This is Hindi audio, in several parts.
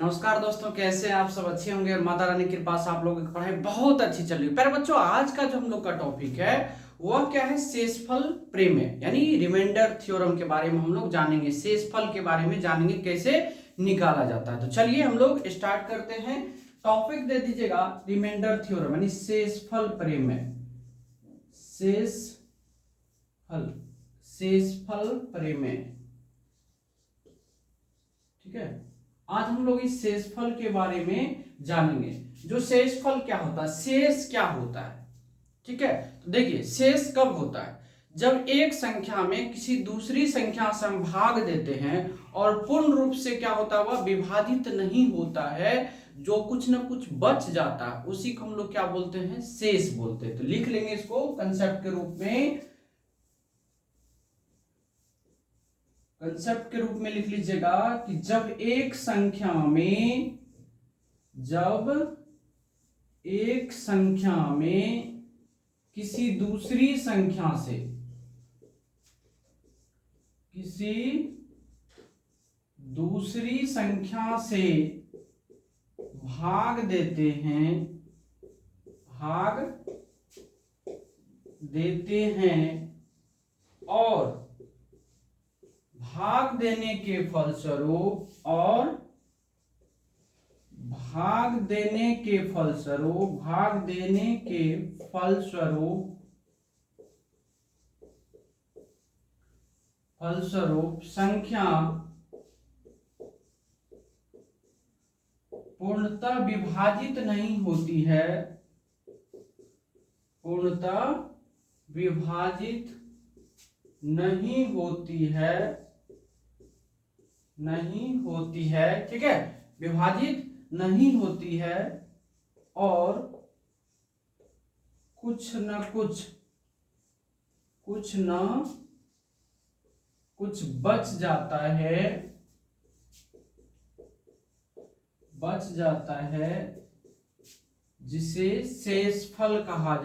नमस्कार दोस्तों, कैसे हैं आप सब? अच्छे होंगे और माता रानी की कृपा से आप लोगों की पढ़ाई बहुत अच्छी चल रही है। प्यारे बच्चों, आज का जो हम लोग का टॉपिक है वह क्या है? शेषफल प्रमेय यानी रिमाइंडर थ्योरम के बारे में हम लोग जानेंगे। शेषफल के बारे में जानेंगे कैसे निकाला जाता है। तो चलिए हम लोग स्टार्ट करते हैं। टॉपिक दे दीजिएगा रिमाइंडर थ्योरम यानी शेषफल प्रमेय। शेषफल प्रमेय, ठीक है। आज हम लोग इस शेषफल के बारे में जानेंगे। जो शेषफल क्या होता है, शेष क्या होता है, ठीक है। तो देखिए, शेष कब होता है? जब एक संख्या में किसी दूसरी संख्या से हम भाग देते हैं और पूर्ण रूप से क्या होता है, वह विभाजित नहीं होता है, जो कुछ ना कुछ बच जाता है, उसी को हम लोग क्या बोलते हैं? शेष बोलते हैं। तो लिख लेंगे इसको कंसेप्ट के रूप में लिख लीजिएगा कि जब एक संख्या में किसी दूसरी संख्या से भाग देते हैं और भाग देने के फलस्वरूप संख्या पूर्णतः विभाजित नहीं होती है, ठीक है, विभाजित नहीं होती है और कुछ न कुछ बच जाता है, जिसे शेषफल कहा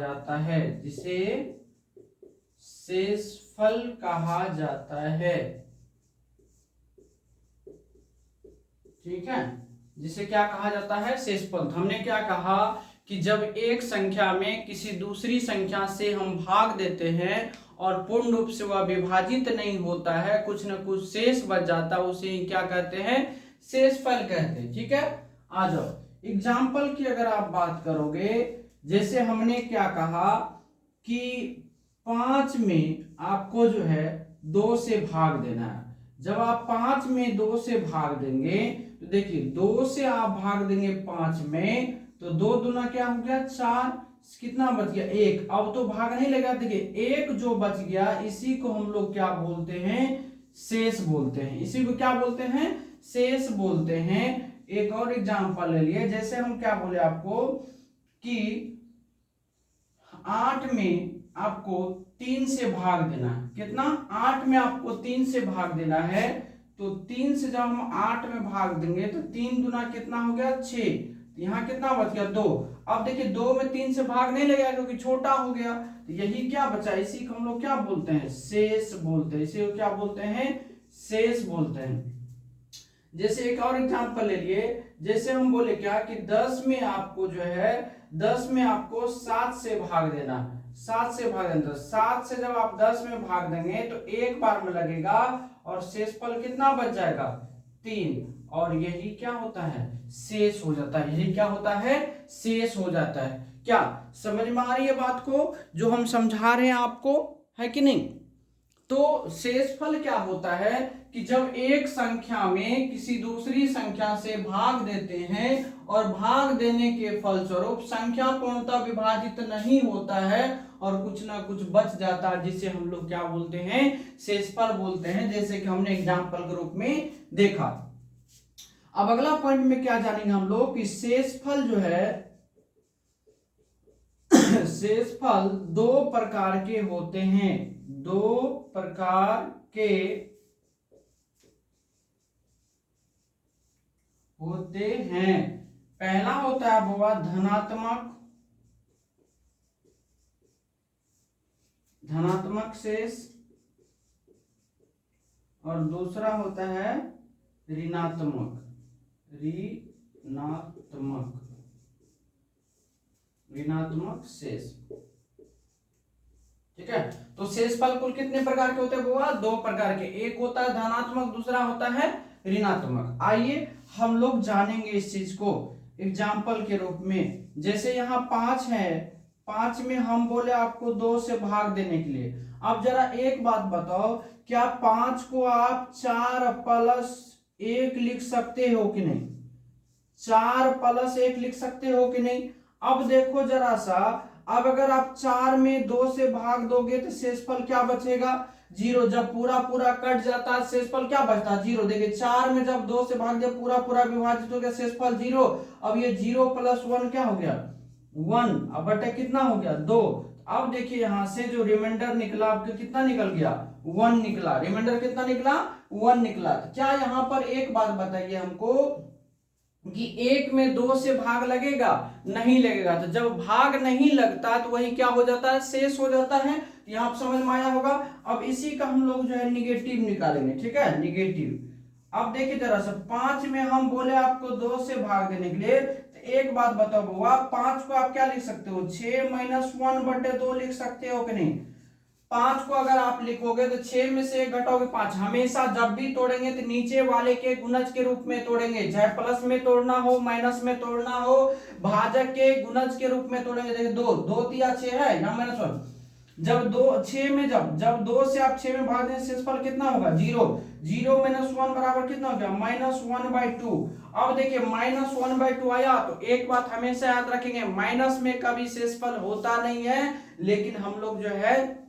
जाता है, ठीक है। जिसे क्या कहा जाता है? शेषफल। हमने क्या कहा कि जब एक संख्या में किसी दूसरी संख्या से हम भाग देते हैं और पूर्ण रूप से वह विभाजित नहीं होता है, कुछ न कुछ शेष बच जाता है, उसे ही क्या कहते हैं? शेषफल कहते हैं, ठीक है। आ जाओ एग्जाम्पल की अगर आप बात करोगे, जैसे हमने क्या कहा कि 5 में आपको जो है 2 से भाग देना है। जब आप 5 में 2 से भाग देंगे तो देखिए 2 से आप भाग देंगे 5 में, तो 2 दूना क्या हो गया? 4। कितना बच गया? 1। अब तो भाग नहीं लगा, देखिए 1 जो बच गया इसी को हम लोग क्या बोलते हैं? शेष बोलते हैं। इसी को क्या बोलते हैं? शेष बोलते हैं। एक और एग्जांपल ले लिए, जैसे हम क्या बोले आपको कि 8 में आपको 3 से भाग देना है। कितना? 8 में आपको 3 से भाग देना है, तो 3 से जब हम 8 में भाग देंगे तो 3 दूना कितना हो गया? 6। यहाँ कितना बच गया? 2। अब देखिए 2 में 3 से भाग नहीं लगेगा क्योंकि छोटा हो गया, तो यही क्या बचा? इसी को हम लोग क्या बोलते हैं? शेष बोलते हैं। इसी को क्या बोलते हैं? शेष बोलते हैं। जैसे एक और एग्जांपल ले लिए, जैसे हम बोले क्या कि 10 में आपको जो है 10 में आपको 7 से भाग देना, 7 से भाग देना। 7 से जब आप 10 में भाग देंगे तो एक बार में लगेगा और शेषफल कितना बच जाएगा? 3। और यही क्या होता है? शेष हो जाता है। यही क्या होता है? शेष हो जाता है। क्या समझ में आ रही है बात को जो हम समझा रहे हैं आपको, है कि नहीं? तो शेषफल क्या होता है कि जब एक संख्या में किसी दूसरी संख्या से भाग देते हैं और भाग देने के फलस्वरूप संख्या पूर्णतः विभाजित नहीं होता है और कुछ ना कुछ बच जाता है, जिसे हम लोग क्या बोलते हैं? शेषफल बोलते हैं। जैसे कि हमने एग्जांपल के रूप में देखा। अब अगला पॉइंट में क्या जानेंगे हम लोग कि शेषफल जो है शेषफल 2 प्रकार के होते हैं। 2 प्रकार के होते हैं। पहला होता है बाबा धनात्मक शेष और दूसरा होता है ऋणात्मक ऋणात्मक शेष। ठीक है, तो शेषफल कुल कितने प्रकार के होते हैं बुआ? दो प्रकार के, एक होता है धनात्मक, दूसरा होता है ऋणात्मक। आइए हम लोग जानेंगे इस चीज को एग्जाम्पल के रूप में। जैसे यहाँ 5 है, 5 में हम बोले आपको 2 से भाग देने के लिए। अब जरा एक बात बताओ, क्या 5 को आप 4 प्लस 1 लिख सकते हो कि नहीं? 4 प्लस 1 लिख सकते हो कि नहीं? अब देखो जरा सा, अब अगर आप 4 में 2 से भाग दोगे तो शेषफल क्या बचेगा? 0। जब पूरा पूरा कट जाता है शेषफल क्या बचता है? 0। देखिए 4 में जब 2 से भाग दिया पूरा पूरा विभाजित हो गया, शेषफल 0। अब ये 0 प्लस 1 क्या हो गया? 1। अब बटे कितना हो गया? 2। अब देखिए यहां से जो रिमाइंडर निकला आपका कितना निकल गया? 1 निकला। रिमाइंडर कितना निकला? 1 निकला। तो क्या यहाँ पर एक बात बताइए हमको कि 1 में 2 से भाग लगेगा? नहीं लगेगा। तो जब भाग नहीं लगता तो वही क्या हो जाता है? शेष हो जाता है। यहाँ आप समझ में आया होगा। अब इसी का हम लोग जो है निगेटिव निकालेंगे। ठीक है, निगेटिव। अब देखिए जरा सा, 5 में हम बोले आपको 2 से भाग देने के लिए, तो एक बात बताओ बुआ, 5 को आप क्या लिख सकते हो? 6 माइनस 1 बटे 2 लिख सकते हो कि नहीं? 5 को अगर आप लिखोगे तो 6 में से 1 घटाओगे 5। हमेशा जब भी तोड़ेंगे तो नीचे वाले के गुणज के रूप में तोड़ेंगे, चाहे प्लस में तोड़ना हो, माइनस में तोड़ना हो, भाजक के गुणज के रूप में तोड़ेंगे। देखिए 2 2 तिया 6 है, यहाँ माइनस 1। जब 2 6 में जब 2 से आप 6 में भाग दें शेषफल कितना होगा? 0। 0 माइनस 1 बराबर कितना हो गया? -1/2। अब देखिए -1/2 आया तो एक बात हमेशा याद रखेंगे, माइनस में कभी शेषफल होता नहीं है, लेकिन हम लोग जो है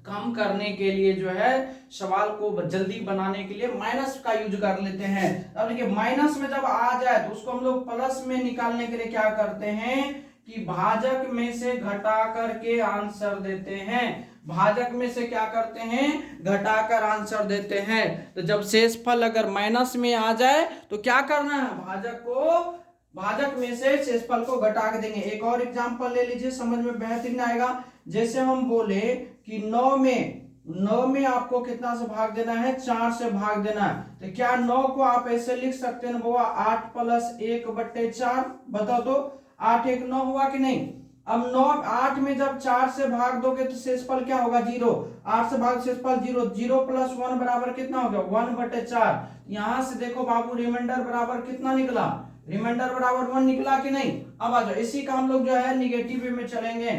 कम करने के लिए जो है सवाल को जल्दी बनाने के लिए माइनस का यूज कर लेते हैं। अब देखिए माइनस में जब आ जाए तो उसको हम लोग प्लस में निकालने के लिए क्या करते हैं कि भाजक में से घटा करके आंसर देते हैं। भाजक में से क्या करते हैं? घटाकर आंसर देते हैं। तो जब शेषफल अगर माइनस में आ जाए तो क्या करना है? भाजक में से शेषफल को घटा के देंगे। एक और एग्जांपल ले लीजिए, समझ में बेहतरीन आएगा। जैसे हम बोले कि 9 में आपको कितना से भाग देना है? 4 से भाग देना है। तो क्या 9 को आप ऐसे लिख सकते हैं बुआ? 8 प्लस 1/4। बताओ तो 8 1 9 हुआ कि नहीं? अब 8 में जब 4 से भाग दोगे तो शेषफल क्या होगा? 0। 8 से भाग शेषफल 0। 0 प्लस 1 बराबर कितना हो गया? 1/4। यहां से देखो बाबू, रिमाइंडर बराबर कितना निकला? रिमाइंडर बराबर 1 निकला कि नहीं? अब आ जाओ, इसी का हम लोग जो है निगेटिव वे में चलेंगे।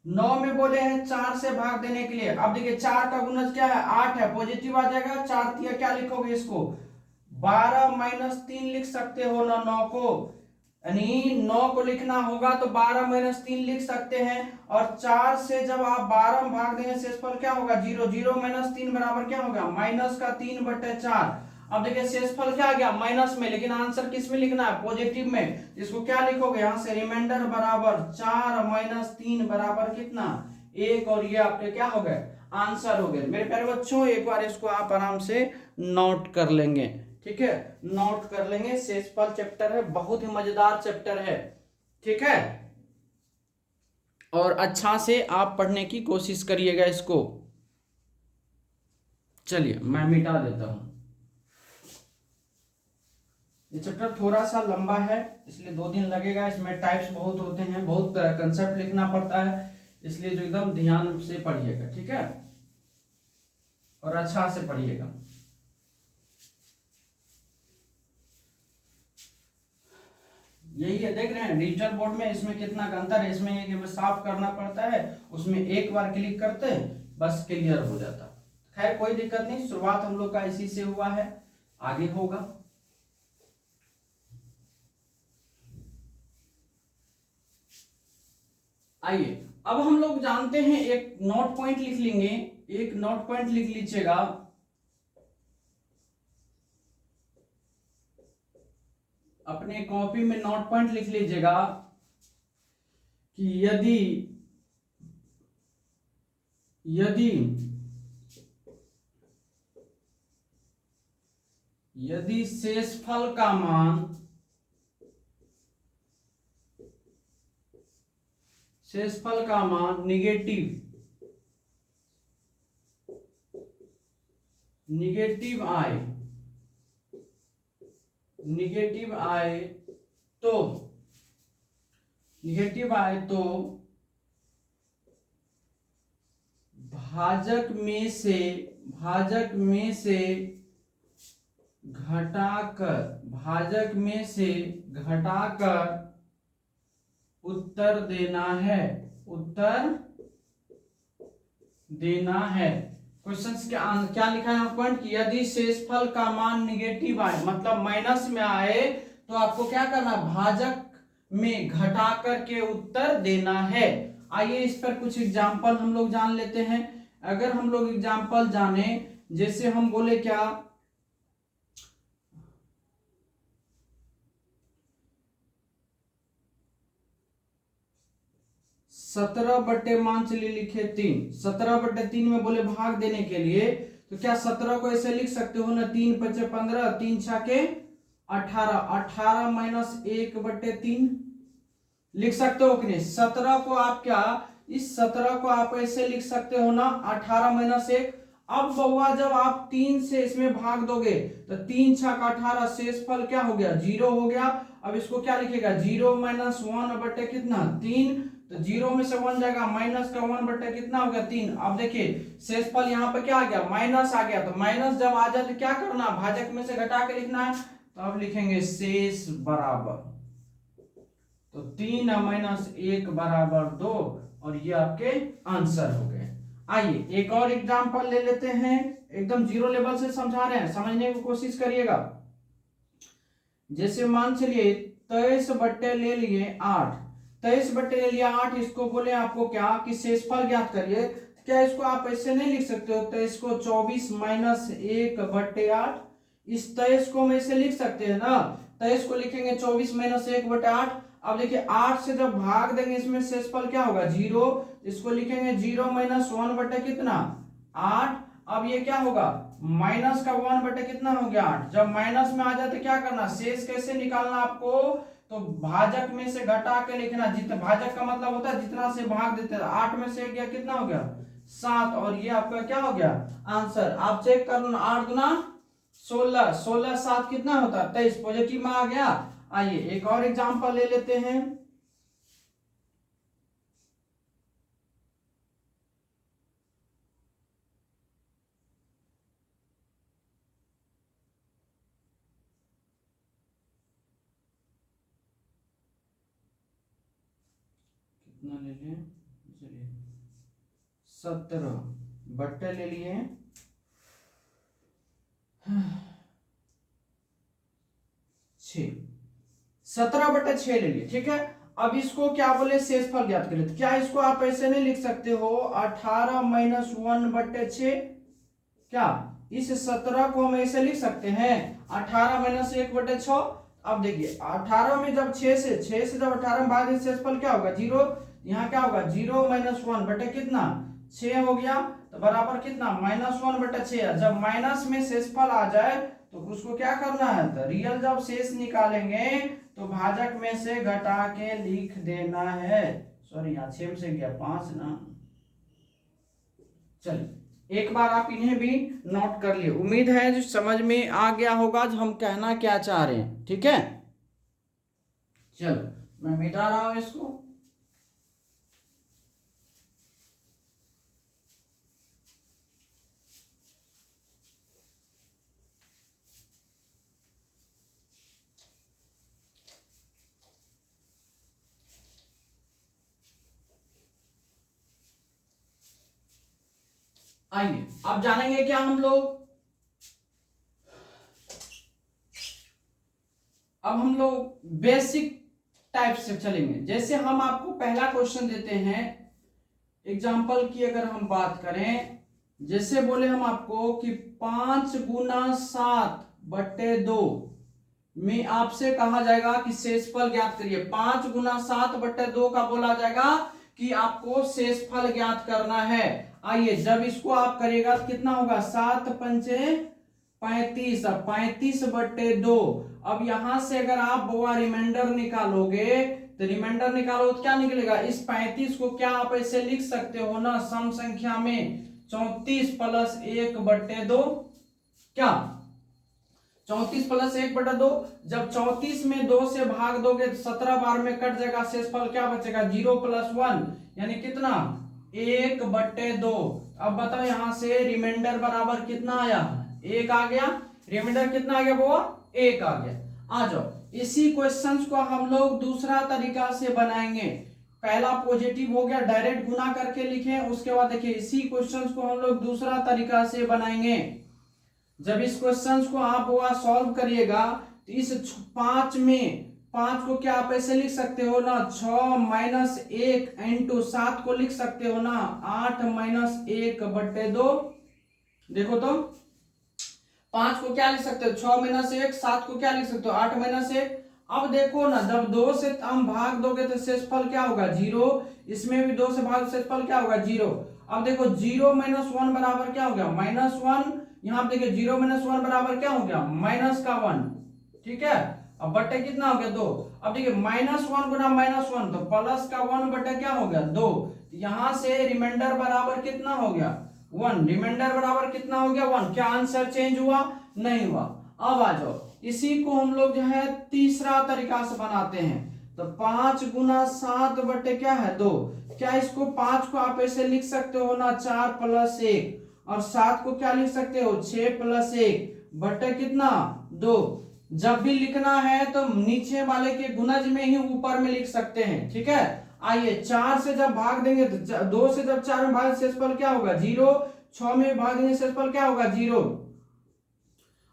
9 में बोले हैं 4 से भाग देने के लिए। अब देखिए 4 का गुणज क्या है? 8 है, पॉजिटिव आ जाएगा। 4 तिया क्या लिखोगे इसको? 12 माइनस 3 लिख सकते हो ना 9 को, यानी 9 को लिखना होगा तो 12 माइनस 3 लिख सकते हैं। और 4 से जब आप 12 में भाग देंगे शेषफल क्या होगा? 0। 0 माइनस 3 बराबर क्या होगा? -3/4। अब देखिए शेषफल क्या आ गया? माइनस में, लेकिन आंसर किस में लिखना है? पॉजिटिव में। इसको क्या लिखोगे? यहां से रिमाइंडर बराबर 4 माइनस 3 बराबर कितना? 1। और ये आपके क्या हो गए? आंसर हो गए। मेरे प्यारे बच्चों, एक बार इसको आप आराम से नोट कर लेंगे। ठीक है, नोट कर लेंगे। शेषफल चैप्टर है, बहुत ही मजेदार चैप्टर है। ठीक है, और अच्छा से आप पढ़ने की कोशिश करिएगा इसको। चलिए मैं मिटा देता हूं। ये चैप्टर थोड़ा सा लंबा है, इसलिए 2 दिन लगेगा। इसमें टाइप्स बहुत होते हैं, बहुत कंसेप्ट लिखना पड़ता है, इसलिए जो एकदम ध्यान से पढ़िएगा। ठीक है, और अच्छा से पढ़िएगा। यही है, देख रहे हैं डिजिटल बोर्ड में इसमें कितना अंतर है। इसमें ये साफ करना पड़ता है, उसमें एक बार क्लिक करते हैं बस क्लियर हो जाता। खैर कोई दिक्कत नहीं, शुरुआत हम लोग का इसी से हुआ है, आगे होगा। आइए अब हम लोग जानते हैं, एक नोट पॉइंट लिख लेंगे। एक नोट पॉइंट लिख लीजिएगा, अपने कॉपी में नोट पॉइंट लिख लीजिएगा कि यदि शेषफल का मान निगेटिव आए, निगेटिव आए तो भाजक में से घटाकर उत्तर देना है। क्वेश्चंस क्या लिखा है पॉइंट की, यदि शेषफल का मान निगेटिव आए मतलब माइनस में आए तो आपको क्या करना, भाजक में घटा करके उत्तर देना है। आइए इस पर कुछ एग्जाम्पल हम लोग जान लेते हैं। अगर हम लोग एग्जाम्पल जाने, जैसे हम बोले क्या, 17 मान चलिए लिखे 3, 17/3 में बोले भाग देने के लिए, तो क्या 17 को ऐसे लिख सकते हो ना, 3 × 5 = 15, 3 × 6 = 18, 18 - 1/3 लिख सकते हो कि नहीं। 17 को आप क्या, इस 17 को आप ऐसे लिख सकते हो ना, 18 - 1। अब बउआ जब आप 3 से इसमें भाग दोगे तो 3 × 6 = 18, शेषफल क्या हो गया, 0 हो गया। अब इसको क्या लिखेगा, 0 - 1 कितना, 3, तो 0 में से 1 जाएगा, माइनस का 1 कितना हो गया, 3। अब देखिए शेषफल यहाँ पे क्या आ गया, माइनस आ गया। तो माइनस जब आ जाए तो क्या करना, भाजक में से घटा के लिखना है। तो अब लिखेंगे शेष बराबर, तो 3 - 1 = 2, और ये आपके आंसर हो गए। आइए एक और एग्जांपल ले लेते हैं, एकदम जीरो लेवल से समझा रहे हैं, समझने की कोशिश करिएगा। जैसे मान चलिए 23 ले लिए 8, 23 ले लिया 8, इसको बोले आपको क्या कि शेषफल ज्ञात करिए। क्या इसको आप ऐसे नहीं लिख सकते हो, 23 को 24 - 1/8, इस 23 को हम ऐसे लिख सकते हैं ना, 23 को लिखेंगे 24 - 1/8। अब देखिए 8 से जब भाग देंगे इसमें शेषफल क्या होगा, 0, इसको लिखेंगे 0 - 1 कितना, 8। अब ये क्या होगा, माइनस का 1 कितना हो गया, 8। जब माइनस में आ जाए तो क्या करना, शेष कैसे निकालना आपको, तो भाजक में से घटा के लिखना। जितना भाजक का मतलब होता है जितना से भाग देते हैं, 8 में से गया कितना हो गया, 7, और ये आपका क्या हो गया, आंसर। आप चेक कर लो, 8 गुना 16, 16 7 कितना होता है, 23, पॉजिटिव में आ गया। आइए एक और एग्जांपल ले लेते हैं। कितना ले लिए, चलिए 17 बट्टे ले लिए 6, 17/6 ले लिए, ठीक है। अब इसको क्या बोले, शेषफल ज्ञात करें। क्या इसको आप ऐसे नहीं लिख सकते हो, 18 - 1/6, क्या इस 17 को हम ऐसे लिख सकते हैं, 18 - 1/6। अब देखिए 18 में जब 6 से जब 18 में भाग, शेषफल क्या होगा, 0। यहाँ क्या होगा, 0 - 1 कितना, 6 हो गया, तो बराबर कितना, -1/6। जब माइनस में शेषफल आ जाए तो उसको क्या करना है, तो रियल जब शेष निकालेंगे तो भाजक में से घटा के लिख देना है। सॉरी यहाँ 6 से गया 5 ना, चलिए एक बार आप इन्हें भी नोट कर लिए। उम्मीद है जो समझ में आ गया होगा जो हम कहना क्या चाह रहे हैं, ठीक है। चलो मैं मिटा रहा हूं इसको। आइए अब जानेंगे क्या हम लोग, अब हम लोग बेसिक टाइप से चलेंगे। जैसे हम आपको पहला क्वेश्चन देते हैं एग्जाम्पल की, अगर हम बात करें, जैसे बोले हम आपको कि 5 × 7/2 में आपसे कहा जाएगा कि शेषफल ज्ञात करिए। 5 × 7/2 का बोला जाएगा कि आपको शेषफल ज्ञात करना है। आइए जब इसको आप करिएगा तो कितना होगा, 7 × 5 = 35, 35/2। अब यहां से अगर आप बुआ रिमाइंडर निकालोगे तो रिमाइंडर निकालो तो क्या निकलेगा, इस 35 को क्या आप ऐसे लिख सकते हो ना, सम संख्या में 34 + 1/2, क्या 34 प्लस 1/2। जब 34 में 2 से भाग दोगे तो 17 बार में कट जाएगा, शेषफल क्या बचेगा 0 + 1 यानी कितना 1/2। अब बताओ यहां से रिमाइंडर बराबर कितना आया, 1 आ गया। रिमाइंडर कितना आ गया बुआ, 1 आ गया। आ जाओ इसी क्वेश्चंस को हम लोग दूसरा तरीका से बनाएंगे। पहला पॉजिटिव हो गया, डायरेक्ट गुना करके लिखे। उसके बाद देखिए इसी क्वेश्चंस को हम लोग दूसरा तरीका से बनाएंगे। जब इस क्वेश्चंस को आप बुआ सॉल्व करिएगा तो इस 5 में 5 को क्या आप ऐसे लिख सकते हो ना, 6 - 1 × 7 को लिख सकते हो ना 8 - 1/2। देखो तो 5 को क्या लिख सकते हो 6 - 1, 7 को क्या लिख सकते हो 8 - 1। अब देखो ना जब 2 से हम भाग दोगे तो शेषफल क्या होगा 0। इसमें भी 2 से भाग शेषफल क्या होगा 0। अब देखो 0 - 1 बराबर क्या हो गया -1। यहाँ पे देखिए 0 - 1 बराबर क्या हो गया -1। ठीक है, अब बट्टे कितना हो गया 2। अब देखिए -1 गुना -1 तो +1 बट्टे क्या हो गया 2। यहां से रिमाइंडर बराबर कितना हो गया 1। रिमाइंडर बराबर कितना हो गया 1। क्या आंसर चेंज हुआ, नहीं हुआ। अब आ जाओ इसी को हम लोग जो है तीसरा तरीका से बनाते हैं। तो 5 × 7 बट्टे क्या है 2। क्या इसको 5 को आप ऐसे लिख सकते हो ना 4 + 1, और 7 को क्या लिख सकते हो 6 + 1 बट्टे कितना 2। जब भी लिखना है तो नीचे वाले के गुणज में ही ऊपर में लिख सकते हैं। ठीक है, आइए 4 से जब भाग देंगे तो 2 से जब 4 में भाग शेषफल क्या होगा 0। 6 में भाग देंगे शेषफल क्या होगा 0।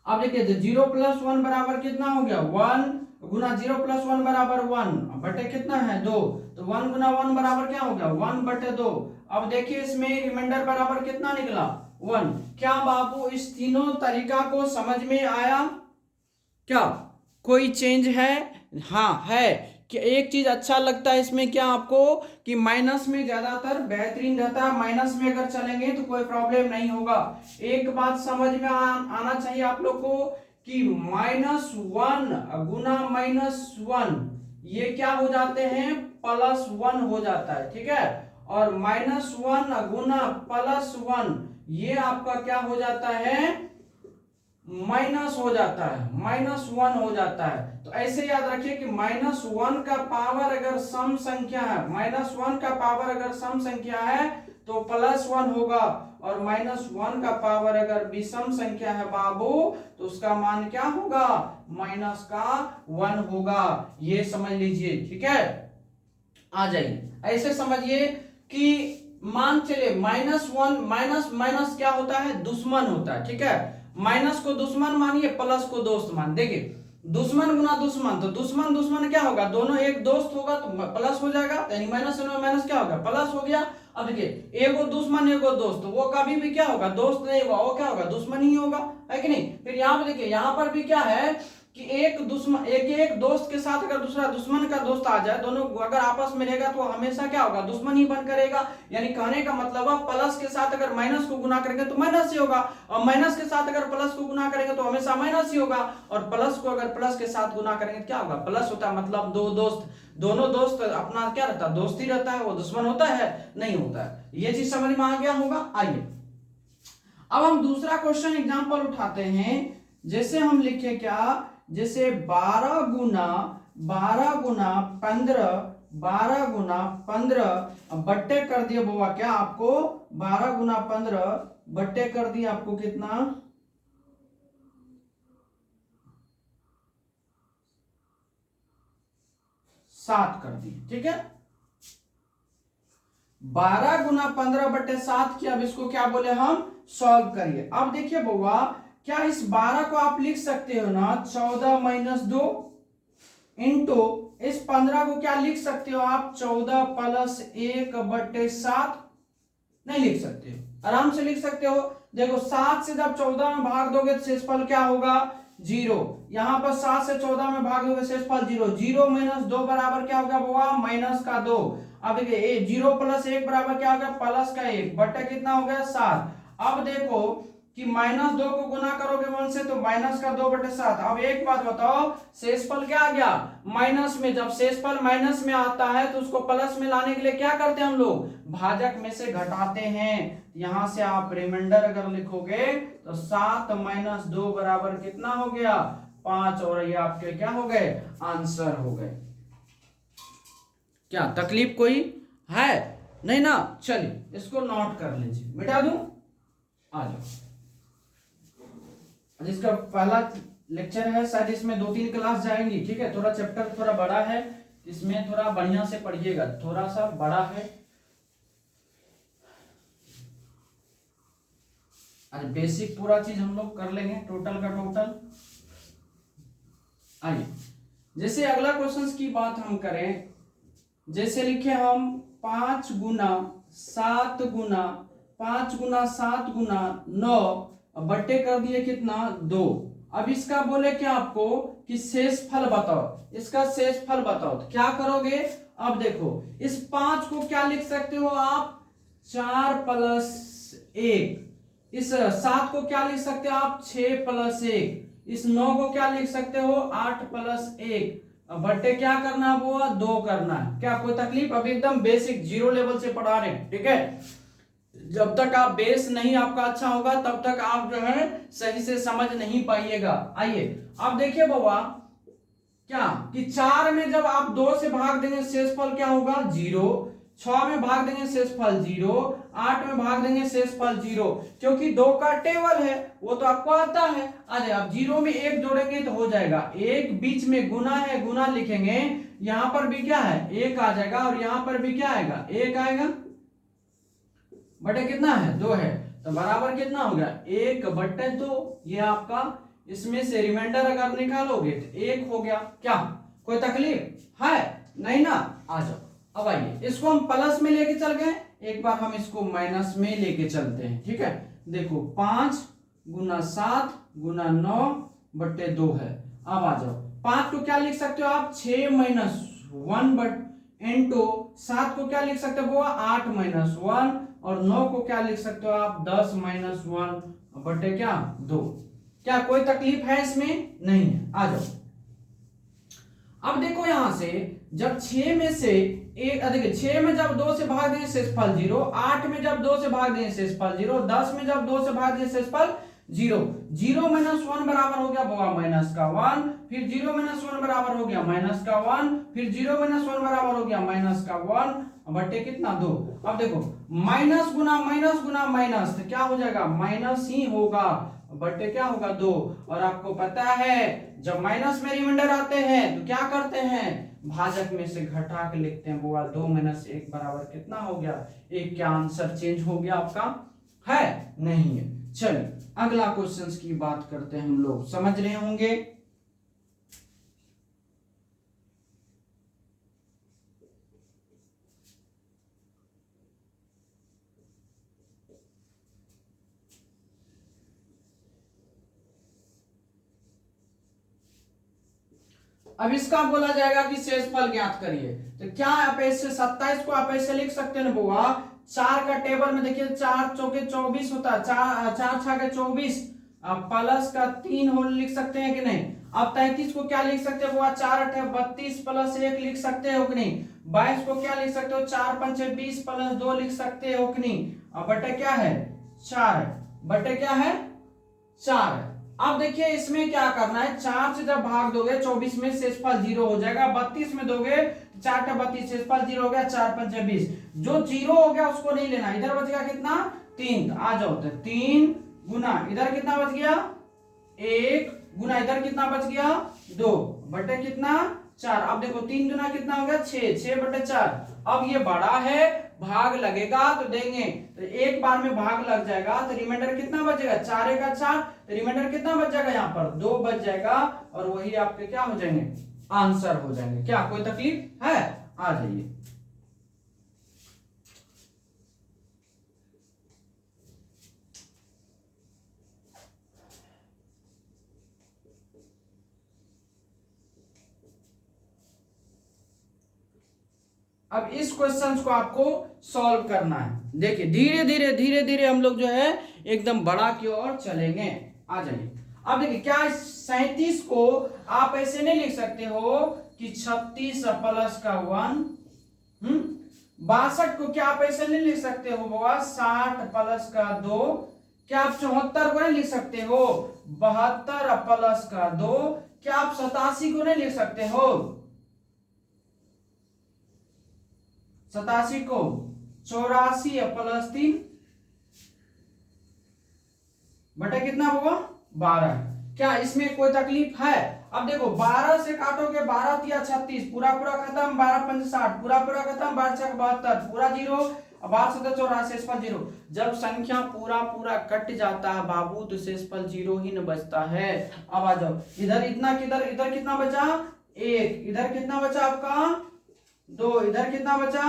अब देखिए 0 + 1 बराबर कितना हो गया 1 गुना 0 + 1 बराबर 1 बटे कितना है 2। तो 1 गुना 1 बराबर क्या हो गया 1/2। अब देखिए इसमें रिमाइंडर बराबर कितना निकला 1। क्या बाबू इस तीनों तरीका को समझ में आया, क्या कोई चेंज है। हाँ है कि एक चीज अच्छा लगता है इसमें क्या आपको कि माइनस में ज्यादातर बेहतरीन रहता है। माइनस में अगर चलेंगे तो कोई प्रॉब्लम नहीं होगा। एक बात समझ में आना चाहिए आप लोग को कि -1 गुना -1 ये क्या हो जाते हैं +1 हो जाता है। ठीक है, और -1 गुना +1 ये आपका क्या हो जाता है माइनस हो जाता है, -1 हो जाता है। तो ऐसे याद रखिए कि -1 का पावर अगर सम संख्या है, -1 का पावर अगर सम संख्या है तो +1 होगा, और -1 का पावर अगर विषम संख्या है बाबू तो उसका मान क्या होगा -1 होगा। ये समझ लीजिए। ठीक है, आ जाइए ऐसे समझिए कि मान चले -1 माइनस क्या होता है दुश्मन होता है। ठीक है, माइनस को दुश्मन मानिए, प्लस को दोस्त मान। देखिए दुश्मन गुना दुश्मन तो दुश्मन दुश्मन क्या होगा दोनों एक दोस्त होगा तो प्लस हो जाएगा, यानी माइनस में माइनस क्या होगा प्लस हो गया। अब देखिए एगो दुश्मन एगो दोस्त तो वो कभी भी क्या होगा दोस्त नहीं होगा, वो क्या होगा दुश्मन ही होगा, है कि नहीं। फिर यहाँ पे देखिए यहाँ पर भी क्या है कि एक दुश्मन एक दोस्त के साथ अगर दूसरा दुश्मन का दोस्त आ जाए, दोनों अगर आपस में रहेगा तो हमेशा क्या होगा दुश्मन ही बन करेगा। यानी कहने का मतलब है प्लस के साथ अगर माइनस को गुना करेंगे तो माइनस ही होगा, और माइनस के साथ अगर प्लस को गुना करेंगे तो हमेशा माइनस ही होगा, और प्लस को अगर प्लस के साथ गुना करेंगे तो क्या होगा प्लस होता है। मतलब दो दोस्त, दोनों दोस्त अपना क्या रहता है दोस्ती रहता है, वो दुश्मन होता है नहीं होता है। ये चीज समझ में आ गया होगा। आइए अब हम दूसरा क्वेश्चन एग्जांपल उठाते हैं। जैसे हम लिखे क्या, जैसे 12 गुना 15 12 गुना 15 बट्टे कर दिए बुआ क्या आपको 12 गुना 15 बट्टे कर दिए आपको कितना 7 कर दिए। ठीक है, 12 गुना 15 बट्टे 7 की अब इसको क्या बोले हम सॉल्व करिए। अब देखिए बुआ क्या इस 12 को आप लिख सकते हो ना 14 - 2 इंटू इस 15 को क्या लिख सकते हो आप 14 + 1/7 नहीं लिख सकते हो, आराम से लिख सकते हो। देखो 7 से जब 14 में भाग दोगे तो शेषफल क्या होगा 0। यहां पर 7 से 14 में भाग दोगे शेषफल 0। 0 - 2 बराबर क्या होगा बुआ -2। अब देखिए 0 + 1 बराबर क्या होगा +1 बट्टा कितना हो गया 7। अब देखो कि -2 को गुना करोगे 1 से तो -2/7। अब एक बात बताओ, शेषफल क्या आ गया माइनस में। जब शेषफल माइनस में आता है तो उसको प्लस में लाने के लिए क्या करते हैं हम लोग, भाजक में से घटाते हैं। यहां से आप रिमाइंडर अगर लिखोगे तो 7 - 2 बराबर कितना हो गया 5, और ये आपके क्या हो गए आंसर हो गए। क्या तकलीफ कोई है नहीं ना? चलिए इसको नोट कर लीजिए, मिटा दूं, आ जाओ। जिसका पहला लेक्चर है शायद इसमें 2-3 क्लास जाएंगी, ठीक है। थोड़ा चैप्टर थोड़ा बड़ा है, इसमें थोड़ा बढ़िया से पढ़िएगा, थोड़ा सा बड़ा है। आज बेसिक पूरा चीज हम लोग कर लेंगे, टोटल का टोटल। आइए जैसे अगला क्वेश्चन की बात हम करें, जैसे लिखे हम 5 × 7 × 5 × 7 × 9 बट्टे कर दिए कितना 2। अब इसका बोले क्या आपको कि शेषफल बताओ, इसका शेषफल बताओ, तो क्या करोगे। अब देखो इस 5 को क्या लिख सकते हो आप 4 + 1, इस 7 को क्या लिख सकते हो आप 6 + 1, इस 9 को क्या लिख सकते हो 8 + 1, बट्टे क्या करना है वो 2 करना है। क्या कोई तकलीफ? अभी एकदम बेसिक जीरो लेवल से पढ़ा रहे हैं, ठीक है। जब तक आप बेस नहीं आपका अच्छा होगा तब तक आप जो है सही से समझ नहीं पाइएगा। आइए अब देखिए बाबा क्या कि 4 में जब आप 2 से भाग देंगे शेषफल क्या होगा 0, 6 में भाग देंगे शेषफल 0, 8 में भाग देंगे शेषफल 0, क्योंकि 2 का टेबल है वो तो आपको आता है। अरे आप 0 में 1 जोड़ेंगे तो हो जाएगा, एक बीच में गुना है, गुना लिखेंगे, यहां पर भी क्या है 1 आ जाएगा, और यहां पर भी क्या आएगा 1 आएगा, बटे कितना है 2 है, तो बराबर कितना हो गया 1/2। ये आपका इसमें से रिमाइंडर अगर निकालोगे तो 1 हो गया। क्या कोई तकलीफ है नहीं ना? आ जाओ। अब आइए इसको हम प्लस में लेके चल गए, एक बार हम इसको माइनस में लेके चलते हैं, ठीक है। देखो 5 × 7 × 9 बट्टे 2 है। अब आ जाओ 5 को क्या लिख सकते हो आप 6 - 1 इंटू 7 को क्या लिख सकते हो 8 - 1, और 9 को क्या लिख सकते हो आप 10 - 1 बटे क्या 2। क्या कोई तकलीफ है इसमें? नहीं है। आ जाओ अब देखो यहां से जब 6 में से एक देखिए 6 में जब 2 से भाग देंगे शेषफल 0, 8 में जब 2 से भाग देंगे शेषफल 0, 10 में जब 2 से भाग देंगे शेषफल 0, 0 - 1 बराबर हो गया -1, फिर 0 - 1 बराबर हो गया -1, फिर 0 - 1 बराबर हो गया -1 बटे कितना 2। अब देखो माइनस गुना माइनस गुना माइनस तो क्या हो जाएगा माइनस ही होगा, बटे क्या होगा 2। और आपको पता है जब माइनस में रिमाइंडर आते हैं तो क्या करते हैं भाजक में से घटा के लिखते हैं, वो 2 - 1 बराबर कितना हो गया 1। क्या आंसर चेंज हो गया आपका है नहीं है? चलिए अगला क्वेश्चन की बात करते हैं हम लोग, समझ रहे होंगे। अब इसका बोला जाएगा कि शेषफल ज्ञात करिए, तो क्या आप ऐसे 27 को आप ऐसे लिख सकते हैं बुआ 4 का टेबल में देखिए 4 चौके 24 होता है, 4 6 24, प्लस का 3 होल लिख सकते हैं कि नहीं। अब 33 को क्या लिख सकते हैं बुआ 4 8 32 + 1 लिख सकते हो कि नहीं। 22 को क्या लिख सकते हो 4 5 20 + 2 लिख सकते हो कि नहीं। अब बटे क्या है 4, बटे क्या है 4। अब देखिए इसमें क्या करना है 4 से जब भाग दोगे 24 में शेषफल 0 हो जाएगा, 32 में दोगे 4 × 32 शेषफल 0 हो गया, 4 5 20, जो 0 हो गया उसको नहीं लेना, इधर बच गया कितना 3। आ जाओ तो 3 गुना इधर कितना बच गया 1 गुना इधर कितना बच गया 2 बटे कितना 4। अब देखो 3 गुना कितना हो गया 6, 6 बटे 4। अब ये बड़ा है भाग लगेगा तो देंगे, तो एक बार में भाग लग जाएगा तो रिमाइंडर कितना बचेगा 4 का 4, तो रिमाइंडर कितना बच जाएगा यहाँ पर 2 बच जाएगा, और वही आपके क्या हो जाएंगे आंसर हो जाएंगे। क्या कोई तकलीफ है? आ जाइए। अब इस क्वेश्चन को आपको सॉल्व करना है। देखिए धीरे धीरे हम लोग जो है एकदम बड़ा की ओर चलेंगे। आ जाइए। अब देखिए क्या 37 को आप ऐसे नहीं लिख सकते हो कि 36 प्लस का 1, 62 को क्या आप ऐसे नहीं लिख सकते हो बाबा 60 प्लस का 2, क्या आप 74 को नहीं लिख सकते हो 72 प्लस का 2, क्या आप 87 को नहीं लिख सकते हो 87 को 84 प्लस 3 बटा कितना होगा 12। क्या इसमें कोई तकलीफ है? अब देखो 12 से काटोगे 12 तिया 36, पूरा पूरा खत्म, 12 पंच 60, पूरा पूरा खत्म, 12 छक 72, पूरा जीरो, 12 सत्तर 84, शेषफल जीरो। जब संख्या पूरा पूरा कट जाता है बाबू तो शेषफल जीरो ही न बचता है। अब आ जाओ इधर, इतना किधर, इधर कितना बचा 1, इधर कितना बचा आपका 2, इधर कितना बचा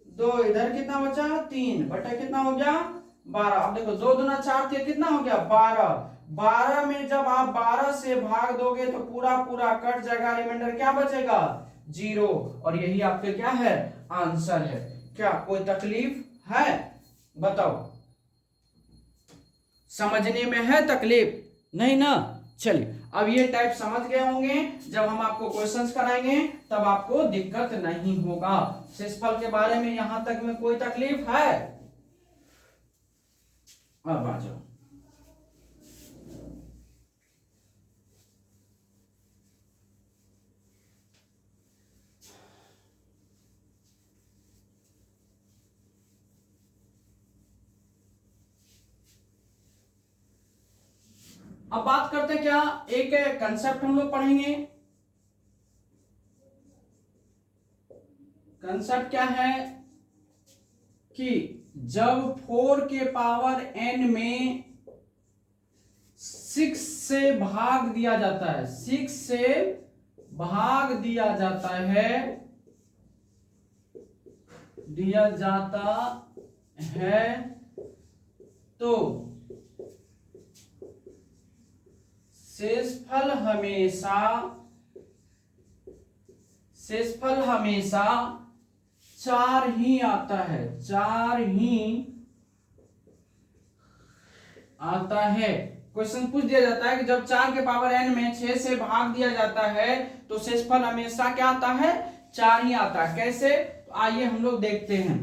2, इधर कितना बचा 3, बटा कितना हो गया 12। अब देखो 2 दूना 4 थे, कितना हो गया 12। 12 में जब आप 12 से भाग दोगे तो पूरा पूरा कट जाएगा, रिमाइंडर क्या बचेगा 0, और यही आपके क्या है आंसर है। क्या कोई तकलीफ है बताओ? समझने में है तकलीफ? नहीं ना। चलिए अब ये टाइप समझ गए होंगे, जब हम आपको क्वेश्चंस कराएंगे तब आपको दिक्कत नहीं होगा। शेषफल के बारे में यहां तक में कोई तकलीफ है? अब आ जाओ। अब बात करते हैं क्या, एक कंसेप्ट हम लोग पढ़ेंगे। कंसेप्ट क्या है कि जब 4 के पावर n में 6 से भाग दिया जाता है, 6 से भाग दिया जाता है, तो शेषफल हमेशा 4 ही आता है, 4 ही आता है। क्वेश्चन पूछ दिया जाता है कि जब 4 के पावर n में 6 से भाग दिया जाता है तो शेषफल हमेशा क्या आता है 4 ही आता है। कैसे? तो आइए हम लोग देखते हैं।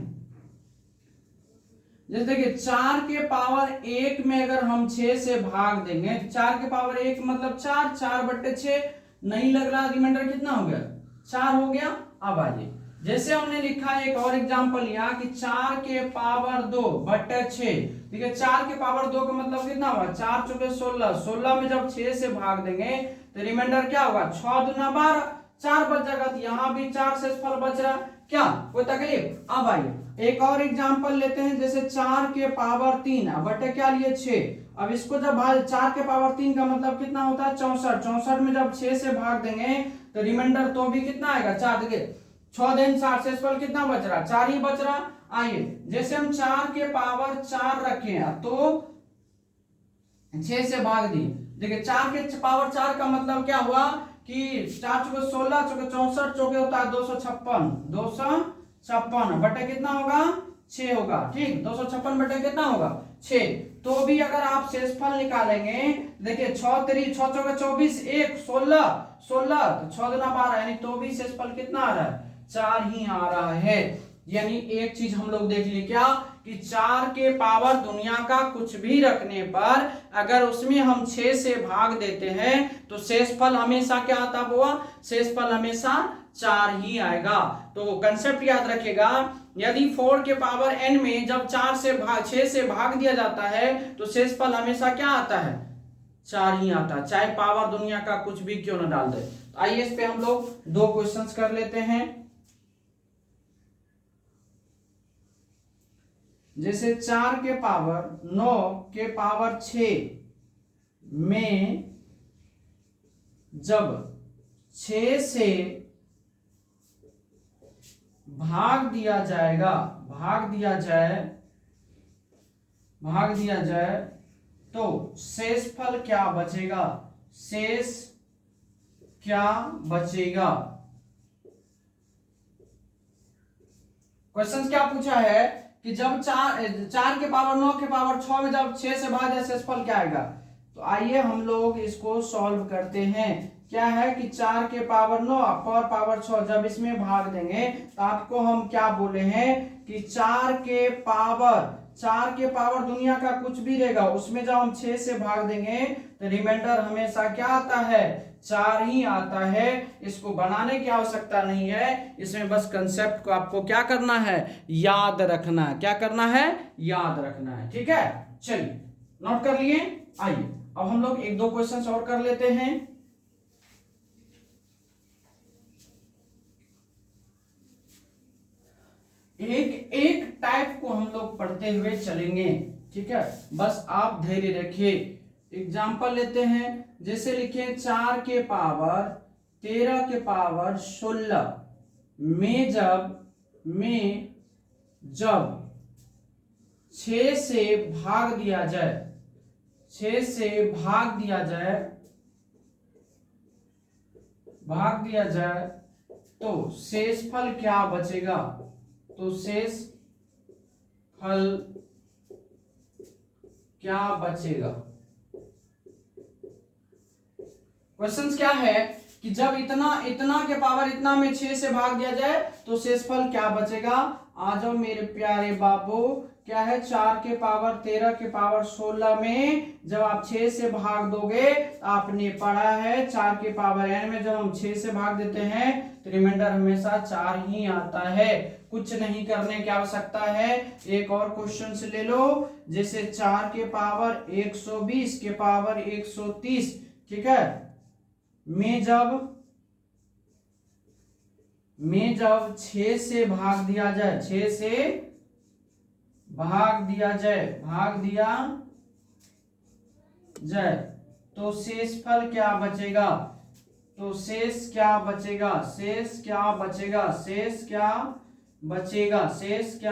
जैसे देखिए 4 के पावर 1 में अगर हम 6 से भाग देंगे, 4 के पावर 1 मतलब 4, 4 बट्टे 6 नहीं लग रहा, रिमाइंडर कितना हो गया 4 हो गया। अब आइए जैसे हमने लिखा एक और एग्जांपल लिया कि 4 के पावर 2 बट्टे 6, ठीक है 4 के पावर 2 का मतलब कितना हुआ 4 चौके 16, 16 में जब 6 से भाग देंगे तो रिमाइंडर क्या होगा 6 दूना 12, 4 बच जाएगा, तो यहाँ भी 4 शेषफल बच रहा। क्या कोई तकलीफ? अब आइए एक और एग्जांपल लेते हैं, जैसे 4 के पावर 3 बटे क्या लिए 6। अब इसको जब 4 के पावर 3 का मतलब कितना होता है 64, 64 में जब 6 से भाग देंगे तो रिमाइंडर तो भी कितना आएगा 4, देखिए 6 दिन 60, शेषफल कितना बच रहा 4 ही बच रहा। आइए जैसे हम 4 के पावर 4 रखे हैं तो 6 से भाग दिए, देखिए 4 के पावर 4 का मतलब क्या हुआ कि 4 चौके 16, चौके 64, चौके होता है 256, 256 बटे कितना होगा 6 होगा, ठीक 256 बटे कितना होगा 6। तो भी अगर आप शेषफल निकालेंगे, देखिए 6 3 6 चौके 24, 1 16, 16 तो 6 दूना 12, यानी तो भी शेषफल कितना आ रहा है 4 ही आ रहा है। यानी एक चीज हम लोग देख लिए क्या कि 4 के पावर दुनिया का कुछ भी रखने पर अगर उसमें हम 6 से भाग देते हैं तो शेषफल हमेशा क्या आता हुआ, शेषफल हमेशा 4 ही आएगा। तो कंसेप्ट याद रखिएगा, यदि 4 के पावर n में जब 6 से भाग दिया जाता है तो शेषफल हमेशा क्या आता है 4 ही आता है, चाहे पावर दुनिया का कुछ भी क्यों न डाल दे। तो आइए इस पे हम लोग 2 क्वेश्चंस कर लेते हैं। जैसे 4 के पावर 9 के पावर 6 में जब 6 से भाग दिया जाएगा, भाग दिया जाए तो शेषफल क्या बचेगा, शेष क्या बचेगा। क्वेश्चन क्या पूछा है कि जब 4 के पावर 9 के पावर 6 में जब 6 से भाग जाए शेषफल क्या आएगा। तो आइए हम लोग इसको सॉल्व करते हैं। क्या है कि 4 के पावर 9 और पावर 6 जब इसमें भाग देंगे तो आपको हम क्या बोले हैं कि 4 के पावर दुनिया का कुछ भी रहेगा उसमें जब हम 6 से भाग देंगे तो रिमाइंडर हमेशा क्या आता है, 4 ही आता है। इसको बनाने की आवश्यकता नहीं है, इसमें बस कंसेप्ट को आपको क्या करना है, याद रखना है। क्या करना है, याद रखना है। ठीक है, चलिए नोट कर लिए। आइए अब हम लोग एक दो क्वेश्चन और कर लेते हैं। एक एक टाइप को हम लोग पढ़ते हुए चलेंगे। ठीक है, बस आप धैर्य रखिए। एग्जाम्पल लेते हैं, जैसे लिखे 4 के पावर 13 के पावर 16 में जब 6 से भाग दिया जाए, 6 से भाग दिया जाए तो शेषफल क्या बचेगा। तो शेषफल क्या बचेगा। क्वेश्चन क्या है कि जब इतना के पावर इतना में 6 से भाग दिया जाए तो शेषफल क्या बचेगा। आ जाओ मेरे प्यारे बाबू, क्या है 4 के पावर 13 के पावर 16 में जब आप 6 से भाग दोगे तो आपने पढ़ा है 4 के पावर n में जब हम 6 से भाग देते हैं तो रिमाइंडर हमेशा 4 ही आता है। कुछ नहीं करने की आवश्यकता है। एक और क्वेश्चन से ले लो, जैसे 4 के पावर 120 के पावर 130, ठीक है, में जब 6 से भाग दिया जाए, 6 से भाग दिया जाए तो शेषफल क्या बचेगा। तो शेष क्या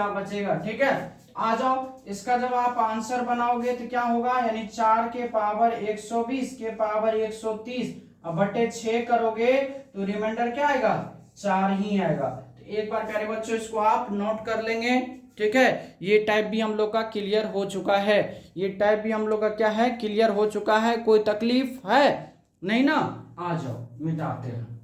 बचेगा। ठीक है, आ जाओ इसका जब आप आंसर बनाओगे तो क्या होगा, यानी 4 के पावर 120 के पावर 130 अब बटे 6 करोगे तो रिमाइंडर क्या आएगा, 4 ही आएगा। तो एक बार प्यारे बच्चों इसको आप नोट कर लेंगे। ठीक है, ये टाइप भी हम लोग का क्लियर हो चुका है। क्या है, क्लियर हो चुका है। कोई तकलीफ है नहीं ना। आ जाओ मिटाते हैं।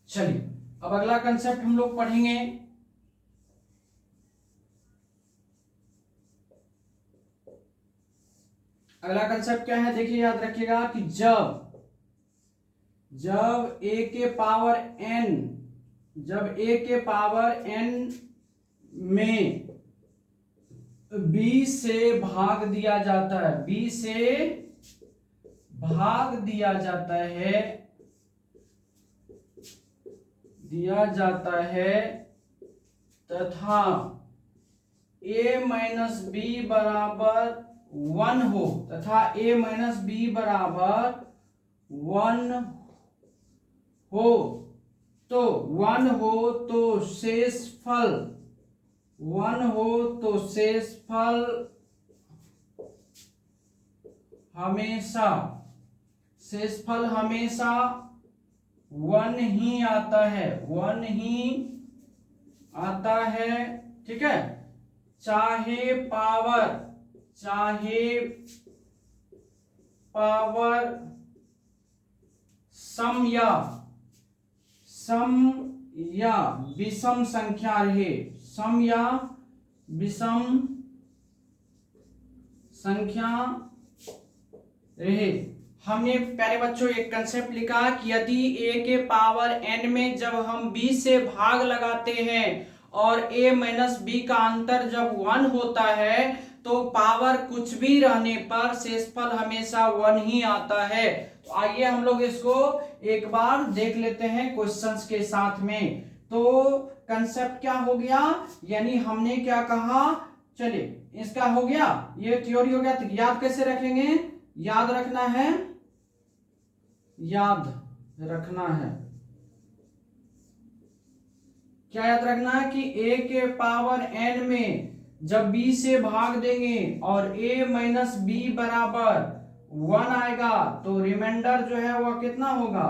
चलिए अब अगला कंसेप्ट हम लोग पढ़ेंगे। अगला कंसेप्ट क्या है, देखिए याद रखिएगा कि जब a के पावर n में b से भाग दिया जाता है तथा a माइनस बी बराबर 1 हो तो शेषफल हमेशा 1 ही आता है। ठीक है, चाहे पावर सम या विषम संख्या रहे। हमने प्यारे बच्चों एक कंसेप्ट लिखा कि यदि a के पावर n में जब हम b से भाग लगाते हैं और a माइनस b का अंतर जब 1 होता है तो पावर कुछ भी रहने पर शेषफल हमेशा 1 ही आता है। तो आइए हम लोग इसको एक बार देख लेते हैं क्वेश्चंस के साथ में। तो कंसेप्ट क्या हो गया, यानी हमने क्या कहा, चलिए इसका हो गया, ये थ्योरी हो गया। तो याद कैसे रखेंगे, याद रखना है क्या याद रखना है कि a के पावर n में जब b से भाग देंगे और a माइनस बी बराबर 1 आएगा तो रिमाइंडर जो है वह कितना होगा,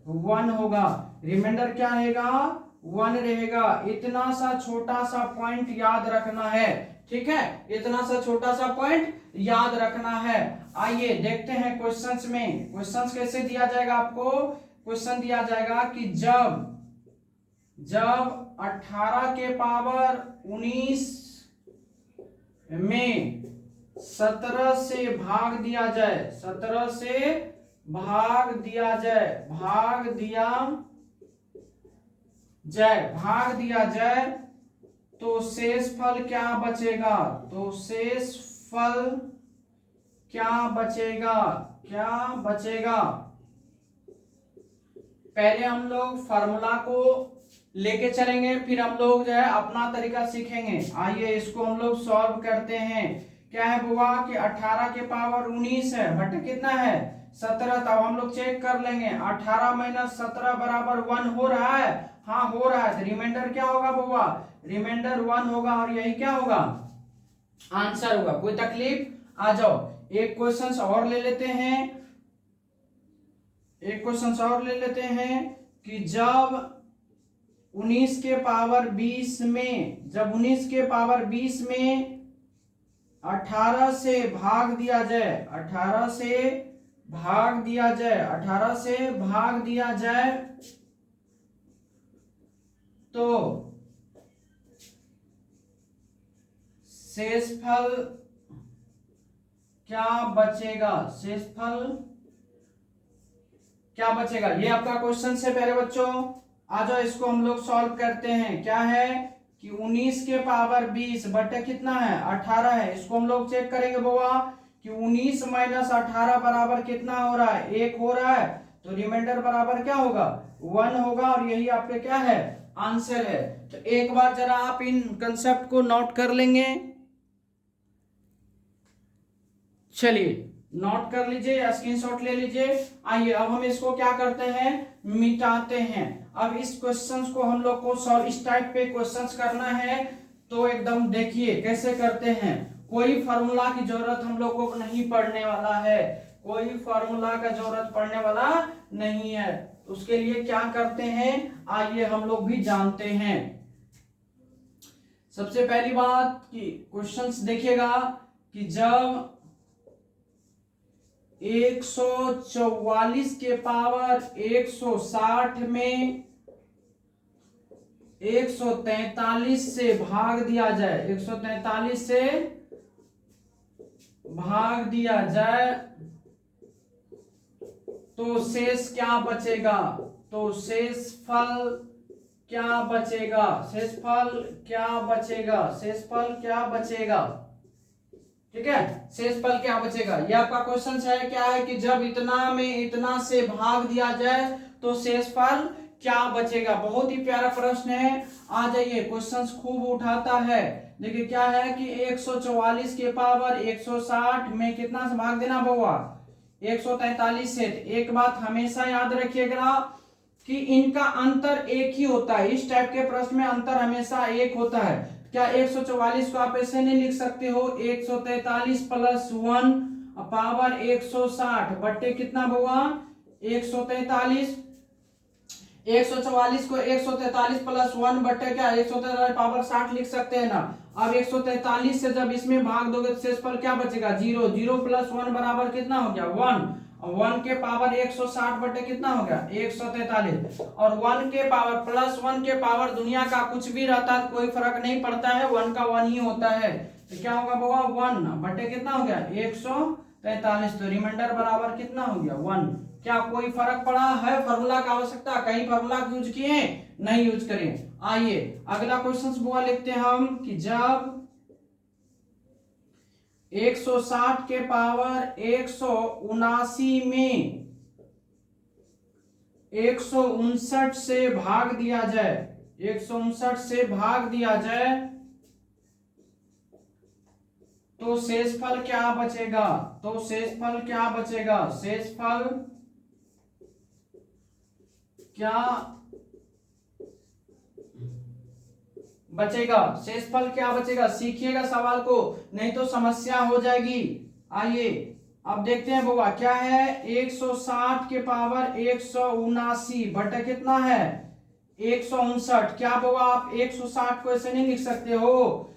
1 होगा। रिमाइंडर क्या रहेगा, 1 रहेगा। इतना सा छोटा सा पॉइंट याद रखना है, ठीक है, इतना सा छोटा सा पॉइंट याद रखना है। आइए देखते हैं क्वेश्चंस में। क्वेश्चंस कैसे दिया जाएगा आपको, क्वेश्चन दिया जाएगा कि जब 18 के पावर 19 में 17 से भाग दिया जाए, 17 से भाग दिया जाए, भाग दिया जाए तो शेषफल क्या बचेगा, तो शेषफल क्या बचेगा, क्या बचेगा। पहले हम लोग फार्मूला को लेके चलेंगे, फिर हम लोग जो है अपना तरीका सीखेंगे। आइए इसको हम लोग सॉल्व करते हैं। क्या है बुआ कि 18 के पावर 19 है बटे कितना है 17। तब हम लोग चेक कर लेंगे 18 माइनस 17 बराबर 1 हो रहा है, हाँ हो रहा है। तो रिमाइंडर क्या होगा बुआ, रिमाइंडर 1 होगा और यही क्या होगा, आंसर होगा। कोई तकलीफ, आ जाओ एक क्वेश्चन और ले लेते हैं, एक क्वेश्चन और ले लेते हैं कि जब 19 के पावर 20 में, जब 19 के पावर 20 में 18 से भाग दिया जाए, 18 से भाग दिया जाए, 18 से भाग दिया जाए तो शेषफल क्या बचेगा, शेषफल क्या बचेगा, ये आपका क्वेश्चन से। पहले बच्चों आ जाओ इसको हम लोग सॉल्व करते हैं। क्या है कि 19 के पावर 20 बटे कितना है 18 है। इसको हम लोग चेक करेंगे बुआ कि 19 माइनस 18 बराबर कितना हो रहा है, 1 हो रहा है। तो रिमाइंडर बराबर क्या होगा, 1 होगा और यही आपके क्या है, आंसर है। तो एक बार जरा आप इन कंसेप्ट को नोट कर लेंगे, चलिए नोट कर लीजिए या स्क्रीनशॉट ले लीजिए। आइए अब हम इसको क्या करते हैं, मिटाते हैं। अब इस क्वेश्चंस को हम लोग को सॉल्व, इस टाइप पे क्वेश्चंस करना है तो एकदम देखिए कैसे करते हैं। कोई फार्मूला की जरूरत हम लोग को नहीं पड़ने वाला है, कोई फार्मूला का जरूरत पड़ने वाला नहीं है। उसके लिए क्या करते हैं आइए हम लोग भी जानते हैं। सबसे पहली बात कि क्वेश्चंस देखिएगा कि जब 144 के पावर 160 में 143 से भाग दिया जाए, 143 से भाग दिया जाए तो शेष क्या बचेगा, तो शेषफल क्या बचेगा, शेषफल क्या बचेगा, शेषफल क्या बचेगा, ठीक है। शेषफल क्या बचेगा, ये आपका क्वेश्चन है। क्या है कि जब इतना में इतना से भाग दिया जाए तो शेषफल क्या बचेगा। बहुत ही प्यारा प्रश्न है, आ जाइए क्वेश्चंस खूब उठाता है। देखिए क्या है कि 144 के पावर 160 में कितना से भाग देना बउआ, 143 से। एक बात हमेशा याद रखिएगा कि इनका अंतर एक ही होता है। इस टाइप के प्रश्न में अंतर हमेशा एक होता है। क्या 144 को आप ऐसे नहीं लिख सकते हो 143 प्लस 1 पावर 160 बट्टे कितना बउआ 143। 144 को 143 प्लस 1 बट्टे क्या 143 पावर 60 लिख सकते हैं ना। अब 143 से जब इसमें भाग दोगे तो शेषफल क्या बचेगा 0, 0 प्लस 1 बराबर कितना हो गया 1। 1 के पावर 160 बटे कितना हो गया 143। और 1 के पावर प्लस 1 के पावर दुनिया का कुछ भी रहता है कोई फर्क नहीं पड़ता है, 1 का 1 ही होता है। तो क्या होगा बाबा 1 बटे कितना हो गया 143। तो रिमाइंडर बराबर कितना हो गया 1। क्या कोई फर्क पड़ा है, फार्मूला का आवश्यकता, कहीं फार्मूला यूज किए नहीं यूज करें। आइए अगला क्वेश्चन बुआ लिखते हैं हम कि जब 160 के पावर 179 में 159 से भाग दिया जाए, 159 से भाग दिया जाए तो शेषफल क्या बचेगा, तो शेषफल क्या बचेगा, शेषफल क्या बचेगा, शेषफल क्या बचेगा, सीखिएगा सवाल को, नहीं तो समस्या हो जाएगी। आइए अब देखते हैं बउआ क्या है, 160 के पावर 179 बटे कितना है 159। क्या बउआ आप 160 को ऐसे नहीं लिख सकते हो,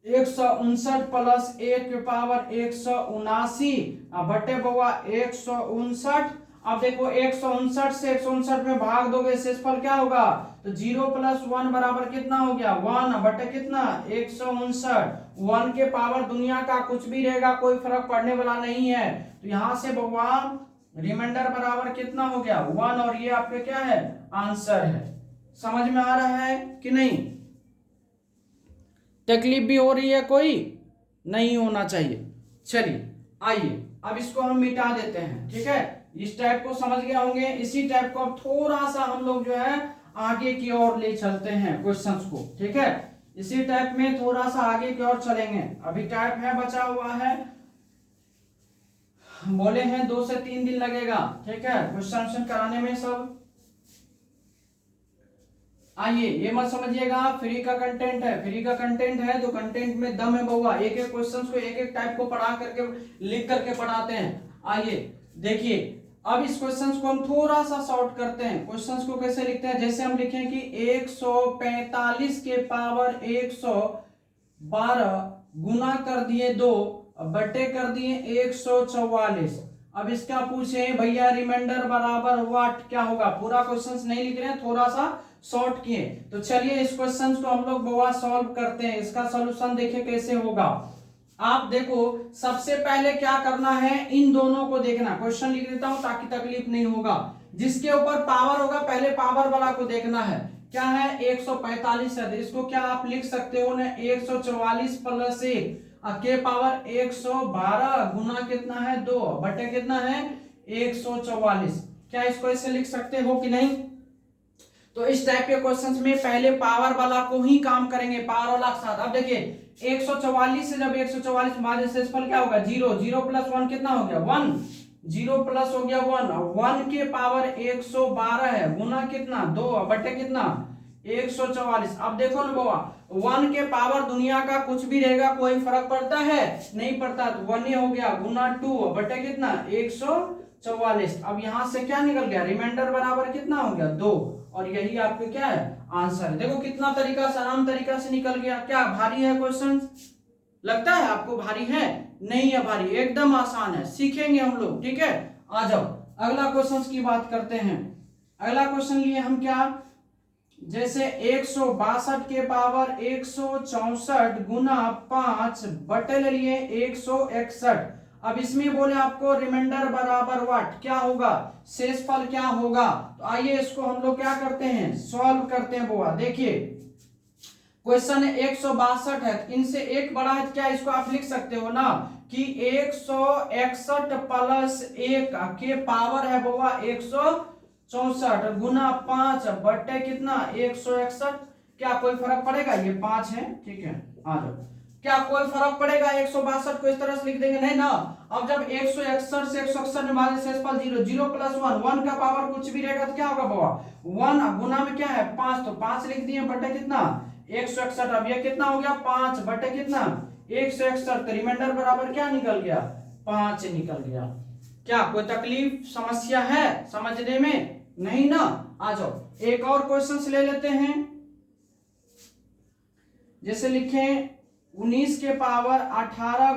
159 प्लस 1 के पावर 179 बटे बउआ 159। अब देखो 159 से 159 में भाग दोगे शेषफल क्या होगा, तो 0 प्लस 1 बराबर कितना हो गया 1 बटे कितना 159। 1 के पावर दुनिया का कुछ भी रहेगा, कोई फर्क पड़ने वाला नहीं है। तो यहां से बउआ रिमाइंडर बराबर कितना हो गया 1, और ये आपके क्या है आंसर है। समझ में आ रहा है कि नहीं, तकलीफ भी हो रही है, कोई नहीं होना चाहिए। चलिए आइए अब इसको हम मिटा देते हैं, ठीक है। इस टाइप को समझ गए होंगे, इसी टाइप को अब थोड़ा सा हम लोग जो है आगे की ओर ले चलते हैं क्वेश्चंस को, ठीक है। इसी टाइप में थोड़ा सा आगे की ओर चलेंगे। अभी टाइप है बचा हुआ है, बोले हैं 2 से 3 दिन लगेगा, ठीक है, क्वेश्चन कराने में सब। आइए ये मत समझिएगा फ्री का कंटेंट है, फ्री का कंटेंट है तो कंटेंट में दम है बउआ, एक एक क्वेश्चंस को एक एक टाइप को पढ़ा करके लिख करके पढ़ाते हैं। आइए देखिए अब इस क्वेश्चंस को हम थोड़ा सा शॉर्ट करते हैं। क्वेश्चंस को कैसे लिखते हैं, जैसे हम लिखें कि 145 के पावर 112 गुना कर दिए 2 बटे कर दिए 144। अब इसका पूछे भैया रिमाइंडर बराबर व्हाट, क्या होगा। पूरा क्वेश्चंस नहीं लिख रहे हैं, थोड़ा सा शॉर्ट किए। तो चलिए इस क्वेश्चन को हम लोग बउआ सॉल्व करते हैं, इसका सॉल्यूशन देखिए कैसे होगा। आप देखो सबसे पहले क्या करना है, इन दोनों को देखना। क्वेश्चन लिख देता हूं ताकि तकलीफ नहीं होगा। जिसके ऊपर पावर होगा पहले पावर वाला को देखना है। क्या है 145 है, इसको क्या आप लिख सकते हो ना 144 प्लस 1 के पावर 112 गुना कितना है 2 बटे कितना है 144। क्या इसको ऐसे लिख सकते हो कि नहीं। तो इस टाइप के क्वेश्चंस में पहले पावर वाला को ही काम करेंगे, पावर वाला के साथ। अब देखिए 144 से जब 144 भागे शेषफल क्या होगा 0, 0 प्लस 1 कितना हो गया 1, 0 प्लस हो गया 1, 1 के पावर 112 है गुना कितना 2 बटे कितना 144। अब देखो ना बाबा 1 के पावर दुनिया का कुछ भी रहेगा, कोई फर्क पड़ता है नहीं पड़ता, तो 1 ही हो गया गुना 2 बटे कितना 144। अब यहां से क्या निकल गया रिमाइंडर बराबर कितना हो गया 2, और यही आपके क्या है आंसर है। देखो कितना तरीका से आराम तरीका से निकल गया। क्या भारी है क्वेश्चन, लगता है आपको भारी है, नहीं है भारी, एकदम आसान है, सीखेंगे हम लोग, ठीक है। आ जाओ अगला क्वेश्चन की बात करते हैं। अगला क्वेश्चन लिए हम क्या, जैसे 162 के पावर 164 गुना 5 बटे ले लिए 161। अब इसमें बोले आपको रिमाइंडर बराबर व्हाट, क्या होगा शेषफल क्या होगा। तो आइए इसको हम लोग क्या करते हैं सॉल्व करते हैं बुआ। देखिए क्वेश्चन 162 है, इनसे एक बड़ा है, क्या इसको आप लिख सकते हो ना कि 161 प्लस 1 के पावर है बुआ 164 गुना 5 बटे कितना 161। क्या कोई फर्क पड़ेगा, ये 5 है, ठीक है। आ जाओ, क्या कोई फर्क पड़ेगा 162 को इस तरह से लिख देंगे, नहीं ना। अब जब 161 से 161 में भागे शेषफल 0, 0 प्लस 1, 1 का पावर कुछ भी रहेगा तो क्या होगा बाबा 1 गुना में क्या है 5, तो 5 लिख दिए बटे कितना 161। अब ये कितना हो गया 5 बटे कितना 161, तो रिमाइंडर बराबर क्या निकल गया 5 निकल गया। क्या कोई तकलीफ समस्या है समझने में, नहीं ना। आ जाओ एक और क्वेश्चन ले लेते हैं। जैसे लिखें 19 के पावर 18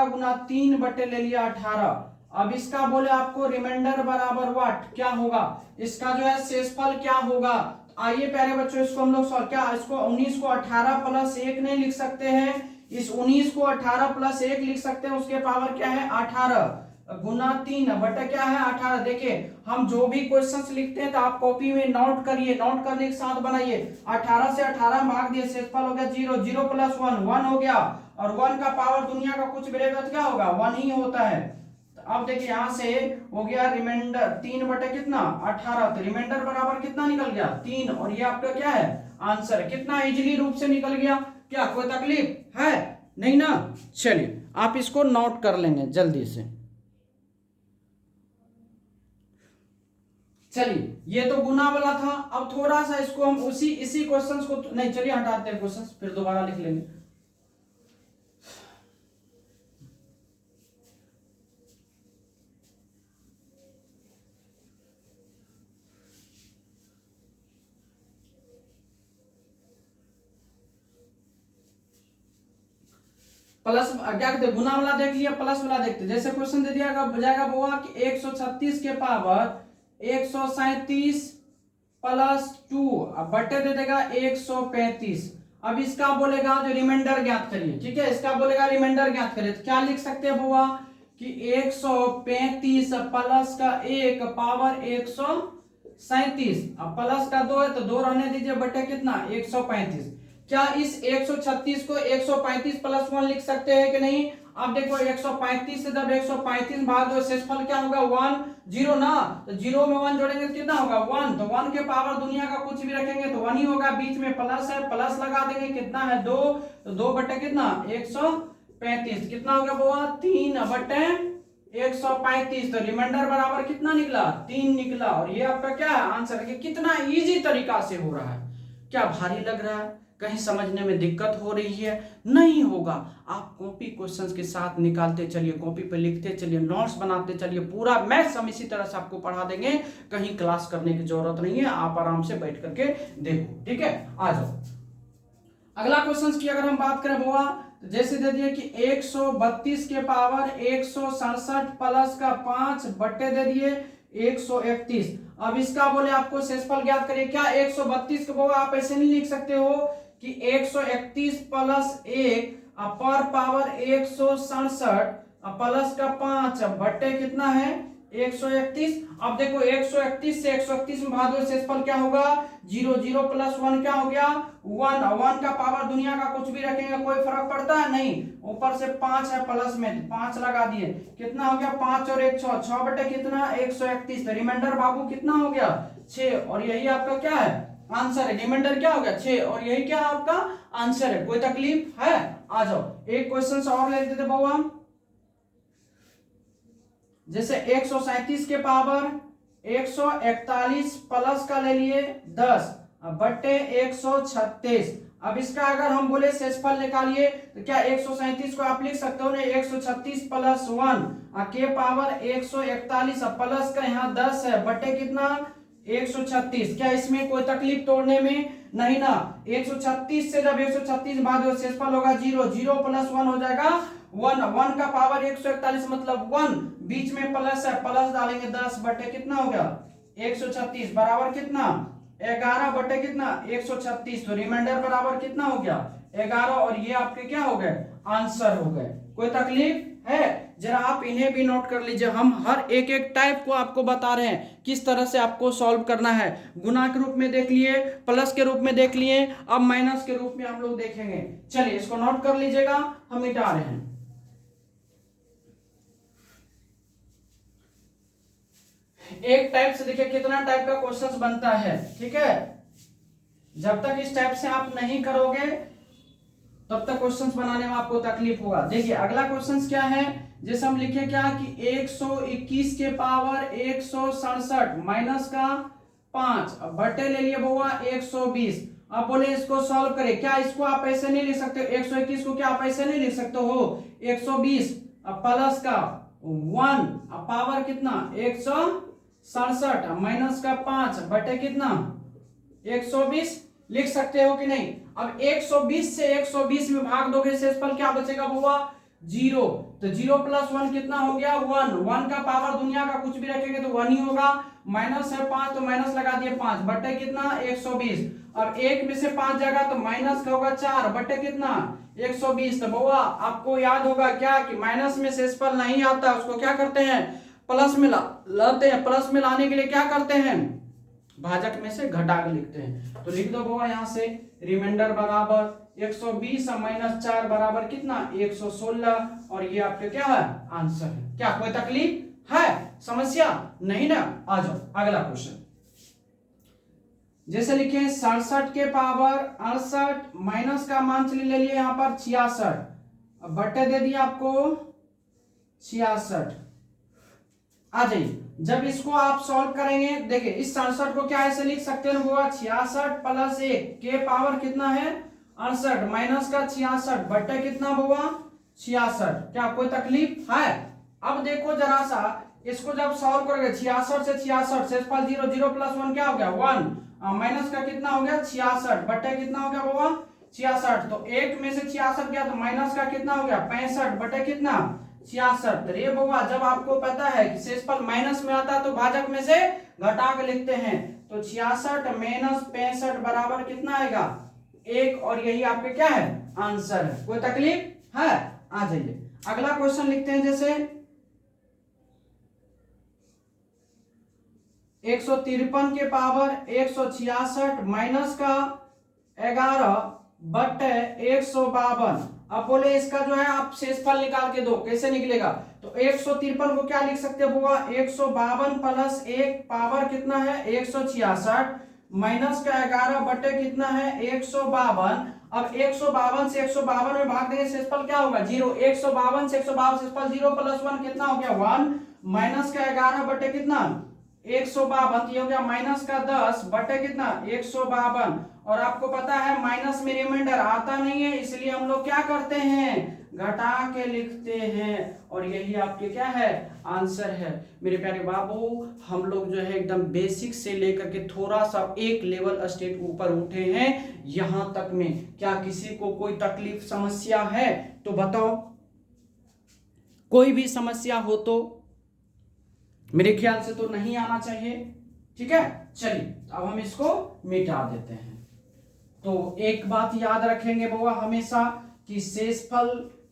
गुना 3 बटे ले लिया 18। अब इसका बोले आपको रिमाइंडर बराबर व्हाट, क्या होगा, इसका जो है शेषफल क्या होगा। आइए प्यारे बच्चों इसको हम लोग सॉल्व, क्या इसको 19 को 18 प्लस 1 नहीं लिख सकते हैं, इस 19 को 18 प्लस 1 लिख सकते हैं, उसके पावर क्या है 18 गुना 3 बटा क्या है 18। देखिए हम जो भी क्वेश्चंस लिखते हैं तो आप कॉपी में नोट करिए, नोट करने के साथ बनाइए। 18 से 18 भाग दिए शेषफल हो गया 0, 0 प्लस 1 1 हो गया, और 1 का पावर दुनिया का कुछ भी रहेगा तो क्या होगा 1 ही होता है। तो अब देखिए यहां से हो गया रिमाइंडर 3 बटे कितना 18, तो रिमाइंडर बराबर कितना निकल गया 3, और ये आपका क्या है आंसर। कितना इजीली रूप से निकल गया, क्या कोई तकलीफ है नहीं ना। चलिए आप इसको नोट कर लेंगे जल्दी से। चलिए ये तो गुना वाला था। अब थोड़ा सा इसको हम इसी क्वेश्चंस को नहीं, चलिए हटाते हैं क्वेश्चंस, फिर दोबारा लिख लेंगे। प्लस क्या कहते हैं, गुना वाला देख लिया, प्लस वाला देखते। जैसे क्वेश्चन दे दिया जाएगा बोआ कि 136 के पावर 137 प्लस 2 अब बटे दे देगा 135। अब इसका बोलेगा जो रिमाइंडर ज्ञात करिए, ठीक है, इसका बोलेगा रिमाइंडर ज्ञात करिए। तो क्या लिख सकते हैं बोआ कि 135 प्लस का 1 पावर 137, अब प्लस का 2 है तो 2 रहने दीजिए, बटे कितना 135। क्या इस 136 को 135 प्लस 1 लिख सकते हैं कि नहीं? अब देखो 135 से जब 135 भाग दो, शेषफल क्या होगा 1 0 ना, तो 0 में 1 जोड़ेंगे तो कितना होगा 1, तो 1 के पावर दुनिया का कुछ भी रखेंगे तो 1 ही होगा। बीच में प्लस है, प्लस लगा देंगे, कितना है 2, तो 2 बटे कितना 135, कितना हो गया बुआ 3 बटे 135। तो रिमाइंडर बराबर कितना निकला 3 निकला। और ये आपका क्या है आंसर है। कितना इजी तरीका से हो रहा है, क्या भारी लग रहा है? कहीं समझने में दिक्कत हो रही है? नहीं होगा। आप कॉपी क्वेश्चंस के साथ निकालते चलिए, कॉपी पे लिखते चलिए, नोट्स बनाते चलिए, पूरा मैथ्स हम इसी तरह से आपको पढ़ा देंगे। कहीं क्लास करने की जरूरत नहीं है, आप आराम से बैठ करके देखो, ठीक है। आ जाओ अगला क्वेश्चन की अगर हम बात करें बुआ, तो जैसे दे दिए कि 132 के पावर 167 प्लस का 5 बट्टे दे दिए 131। अब इसका बोले आपको शेषफल ज्ञात करिए। क्या 132 को बुआ आप ऐसे नहीं लिख सकते हो कि 131 प्लस 1 पर पावर 167 प्लस का 5 बट्टे कितना है 131। अब देखो 131 से 131 में भाग दो, शेषफल क्या होगा 0, 0 प्लस 1 क्या हो गया 1, 1 का पावर दुनिया का कुछ भी रखेंगे कोई फर्क पड़ता है नहीं। ऊपर से 5 है प्लस में, 5 लगा दिए, कितना हो गया 5 और 1 6, 6 बटे कितना 131। तो रिमाइंडर बाबू कितना हो गया 6, और यही आपका क्या है आंसर है। रिमाइंडर क्या हो गया 6, और यही क्या आपका आंसर है। कोई तकलीफ है? आ जाओ एक क्वेश्चन और ले लेते थे बाबू हम। जैसे 137 के पावर 141 प्लस का ले लिए 10 बट्टे 136। अब इसका अगर हम बोले शेषफल निकालिए तो क्या 137 को आप लिख सकते हो ना 136 प्लस 1 के पावर 141 प्लस का यहाँ 10 है बट्टे कितना 136। क्या इसमें कोई तकलीफ तोड़ने में? नहीं ना। 136 से जब 136 भाग दो, शेषफल होगा 0, 0 प्लस 1 हो जाएगा 1, 1 का पावर 141 मतलब 1, बीच में प्लस है, प्लस डालेंगे 10 बटे कितना हो गया 136 बराबर कितना 11 बटे कितना 136। तो रिमाइंडर बराबर कितना हो गया 11, और ये आपके क्या हो गए आंसर हो गए। कोई तकलीफ है? जरा आप इन्हें भी नोट कर लीजिए। हम हर एक एक टाइप को आपको बता रहे हैं किस तरह से आपको सॉल्व करना है। गुना के रूप में देख लिए, प्लस के रूप में देख लिए, अब माइनस के रूप में हम लोग देखेंगे। चलिए इसको नोट कर लीजिएगा, हम मिटा रहे हैं। एक टाइप से देखिए कितना टाइप का क्वेश्चंस बनता है, ठीक है। जब तक इस टाइप से आप नहीं करोगे तब तक क्वेश्चंस बनाने में आपको तकलीफ होगा। देखिए अगला क्वेश्चंस क्या है, जैसे हम लिखे क्या कि 121 के पावर 167 माइनस का 5 बटे ले लिए बुआ 120। अब बोले इसको सॉल्व करें। क्या इसको आप ऐसे नहीं लिख सकते 121 को क्या आप ऐसे नहीं लिख सकते हो 120 प्लस का 1 पावर कितना 167 माइनस का 5 बटे कितना 120 लिख सकते हो कि नहीं। अब 120 से 120 में भाग दोगे, शेषफल क्या बचेगा बुआ 0, तो 0 प्लस 1 कितना हो गया 1, 1 का पावर दुनिया का कुछ भी रखेंगे तो 1 ही होगा। माइनस है 5 तो माइनस लगा दिए 5 बटे कितना 120। अब 1 में से 5 जाएगा तो माइनस का होगा 4 बटे कितना 120। तो बुआ आपको याद होगा क्या कि माइनस में शेषफल नहीं आता, उसको क्या करते हैं प्लस में लाते हैं। प्लस में लाने के लिए क्या करते हैं भाजक में से घटा के लिखते हैं। तो लिख दो बुआ यहाँ से रिमाइंडर बराबर 120 माइनस 4 बराबर कितना 116, और ये आपके क्या है आंसर है। क्या कोई तकलीफ है, समस्या नहीं ना? आ जाओ अगला क्वेश्चन। जैसे लिखे 67 के पावर 68 माइनस का मान चलिए ले लिए यहाँ पर 66, बट्टे दे दिया आपको 66। आ जाइए, जब इसको आप सॉल्व करेंगे, देखिए इस 67 को क्या ऐसे लिख सकते हैं बुआ, 66 प्लस 1 के पावर कितना है 68 माइनस का 66 बटे कितना बुआ 66। क्या कोई तकलीफ है? अब देखो जरा सा, इसको जब सॉल्व करोगे 66 से 66 शेषफल 0, 0 प्लस 1 क्या हो गया 1, माइनस का कितना हो गया 66 बटे कितना हो गया बुआ 66। तो 1 में से 66 गया तो माइनस का कितना हो गया 65 बटे कितना 66। रे बउआ, जब आपको पता है कि शेषफल माइनस में आता है तो भाजक में से घटा के लिखते हैं, तो 66 माइनस 65 बराबर कितना आएगा 1, और यही आपके क्या है आंसर है। कोई तकलीफ है? आ जाइए अगला क्वेश्चन लिखते हैं, जैसे 153 के पावर 166 माइनस का 11 बटे 152। अब बोले इसका जो है आप शेषफल निकाल के दो, कैसे निकलेगा? तो 153 को क्या लिख सकते हैं बुआ 152 प्लस 1 पावर कितना है 166 माइनस का 11 बटे कितना है 152। अब 152 से 152 में भाग देंगे, शेषफल क्या होगा 0। 152 से 152 शेषफल 0 प्लस 1 कितना हो गया 1 माइनस का 11 बटे कितना 152, ये हो गया माइनस का 10 बटे कितना 152। और आपको पता है माइनस में रिमाइंडर आता नहीं है, इसलिए हम लोग क्या करते हैं घटा के लिखते हैं, और यही आपके क्या है आंसर है। मेरे प्यारे बाबू, हम लोग जो है एकदम बेसिक से लेकर के थोड़ा सा एक लेवल स्टेप ऊपर उठे हैं यहां तक में। क्या किसी को कोई तकलीफ समस्या है तो बताओ, कोई भी समस्या हो तो? मेरे ख्याल से तो नहीं आना चाहिए। ठीक है, चलिए अब हम इसको मिटा देते हैं। तो एक बात याद रखेंगे बुआ हमेशा कि शेषफल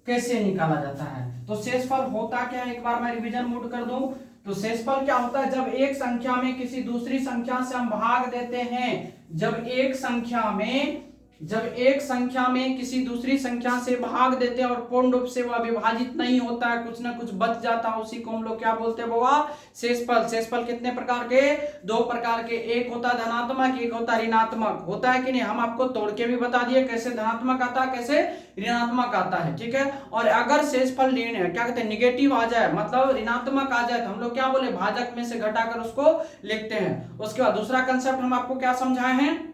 कैसे निकाला जाता है। तो शेषफल होता क्या है, एक बार मैं रिवीजन मोड कर दूं तो शेषफल क्या होता है, जब एक संख्या में किसी दूसरी संख्या से हम भाग देते हैं, जब एक संख्या में किसी दूसरी संख्या से भाग देते हैं और पूर्ण रूप से वह विभाजित नहीं होता है, कुछ ना कुछ बच जाता है, उसी को हम लोग क्या बोलते हैं बुआ शेषफल। शेषफल कितने प्रकार के? 2 प्रकार के, एक होता है धनात्मक, एक होता है ऋणात्मक। होता है कि नहीं? हम आपको तोड़ के भी बता दिए कैसे धनात्मक आता है कैसे ऋणात्मक आता है। ठीक है, और अगर शेषफल क्या कहते हैं निगेटिव आ जाए, मतलब ऋणात्मक आ जाए, तो हम लोग क्या बोले भाजक में से घटाकर उसको लिखते हैं। उसके बाद दूसरा कंसेप्ट हम आपको क्या समझाए हैं,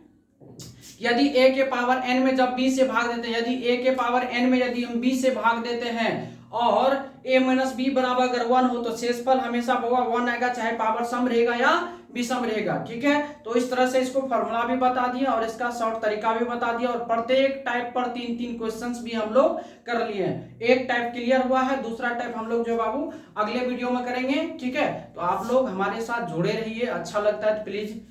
यदि a के पावर n में जब b से भाग देते हैं, यदि a के पावर n में यदि हम b से भाग देते हैं और a माइनस b बराबर अगर 1 हो तो शेषफल हमेशा होगा 1 आएगा, चाहे पावर सम रहेगा या विषम रहेगा। ठीक है, तो इस तरह से इसको फॉर्मूला भी बता दिया और इसका शॉर्ट तरीका भी बता दिया, और प्रत्येक टाइप पर 3-3 क्वेश्चंस भी हम लोग कर लिए हैं। एक टाइप क्लियर हुआ है, दूसरा टाइप हम लोग जो बाबू अगले वीडियो में करेंगे। ठीक है, तो आप लोग हमारे साथ जुड़े रहिए। अच्छा लगता है तो प्लीज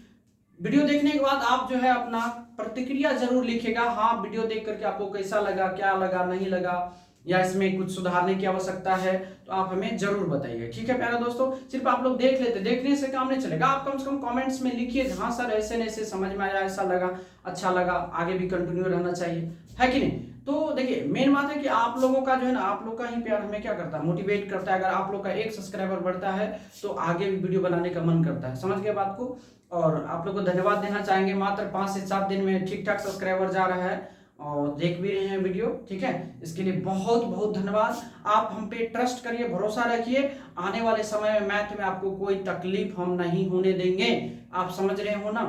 वीडियो देखने के बाद आप जो है अपना प्रतिक्रिया जरूर लिखेगा। हाँ, वीडियो देख करके आपको कैसा लगा, क्या लगा, नहीं लगा, या इसमें कुछ सुधारने की आवश्यकता है तो आप हमें जरूर बताइए। ठीक है प्यारे दोस्तों, सिर्फ आप लोग देख लेते, देखने से काम नहीं चलेगा। आप कम से कम कमेंट्स में लिखिए, हाँ सर ऐसे नहीं ऐसे समझ में आया, ऐसा लगा, अच्छा लगा, आगे भी कंटिन्यू रहना चाहिए, है कि नहीं? तो देखिए मेन बात है कि आप लोगों का जो है ना, आप लोग का ही प्यार हमें क्या करता है, मोटिवेट करता है। अगर आप लोग का 1 सब्सक्राइबर बढ़ता है तो आगे भी वीडियो बनाने का मन करता है। समझ गए बात को? और आप लोग को धन्यवाद देना चाहेंगे, मात्र 5 से 7 दिन में ठीक ठाक सब्सक्राइबर जा रहा है और देख भी रहे हैं वीडियो। ठीक है, इसके लिए बहुत बहुत धन्यवाद। आप हम पे ट्रस्ट करिए, भरोसा रखिए, आने वाले समय में मैथ में आपको कोई तकलीफ हम नहीं होने देंगे। आप समझ रहे हो ना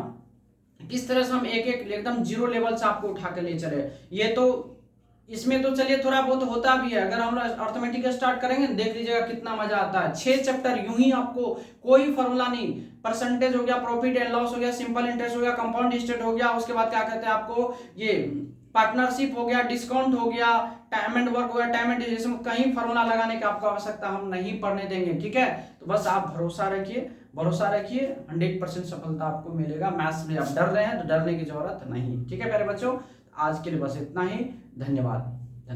किस तरह से हम एक एक एकदम जीरो लेवल से आपको उठा कर ले चले। ये तो इसमें तो चलिए थोड़ा बहुत होता भी है, अगर हम अर्थमेटिक स्टार्ट करेंगे देख लीजिएगा कितना मजा आता है। 6 चैप्टर यूं ही आपको कोई फॉर्मूला नहीं, परसेंटेज हो गया, प्रॉफिट एंड लॉस हो गया, सिंपल इंटरेस्ट हो गया, कंपाउंड इंटरेस्ट हो गया, उसके बाद क्या कहते हैं आपको ये पार्टनरशिप हो गया, डिस्काउंट हो गया, टाइम एंड वर्क हो गया, टाइम एंड डिस्काउंट, कहीं फॉर्मूला लगाने की आपको आवश्यकता हम नहीं पढ़ने देंगे। ठीक है, तो बस आप भरोसा रखिए, 100% सफलता आपको मिलेगा। मैथ्स में आप डर रहे हैं तो डरने की जरूरत नहीं। ठीक है प्यारे बच्चों, आज के लिए बस इतना ही। धन्यवाद।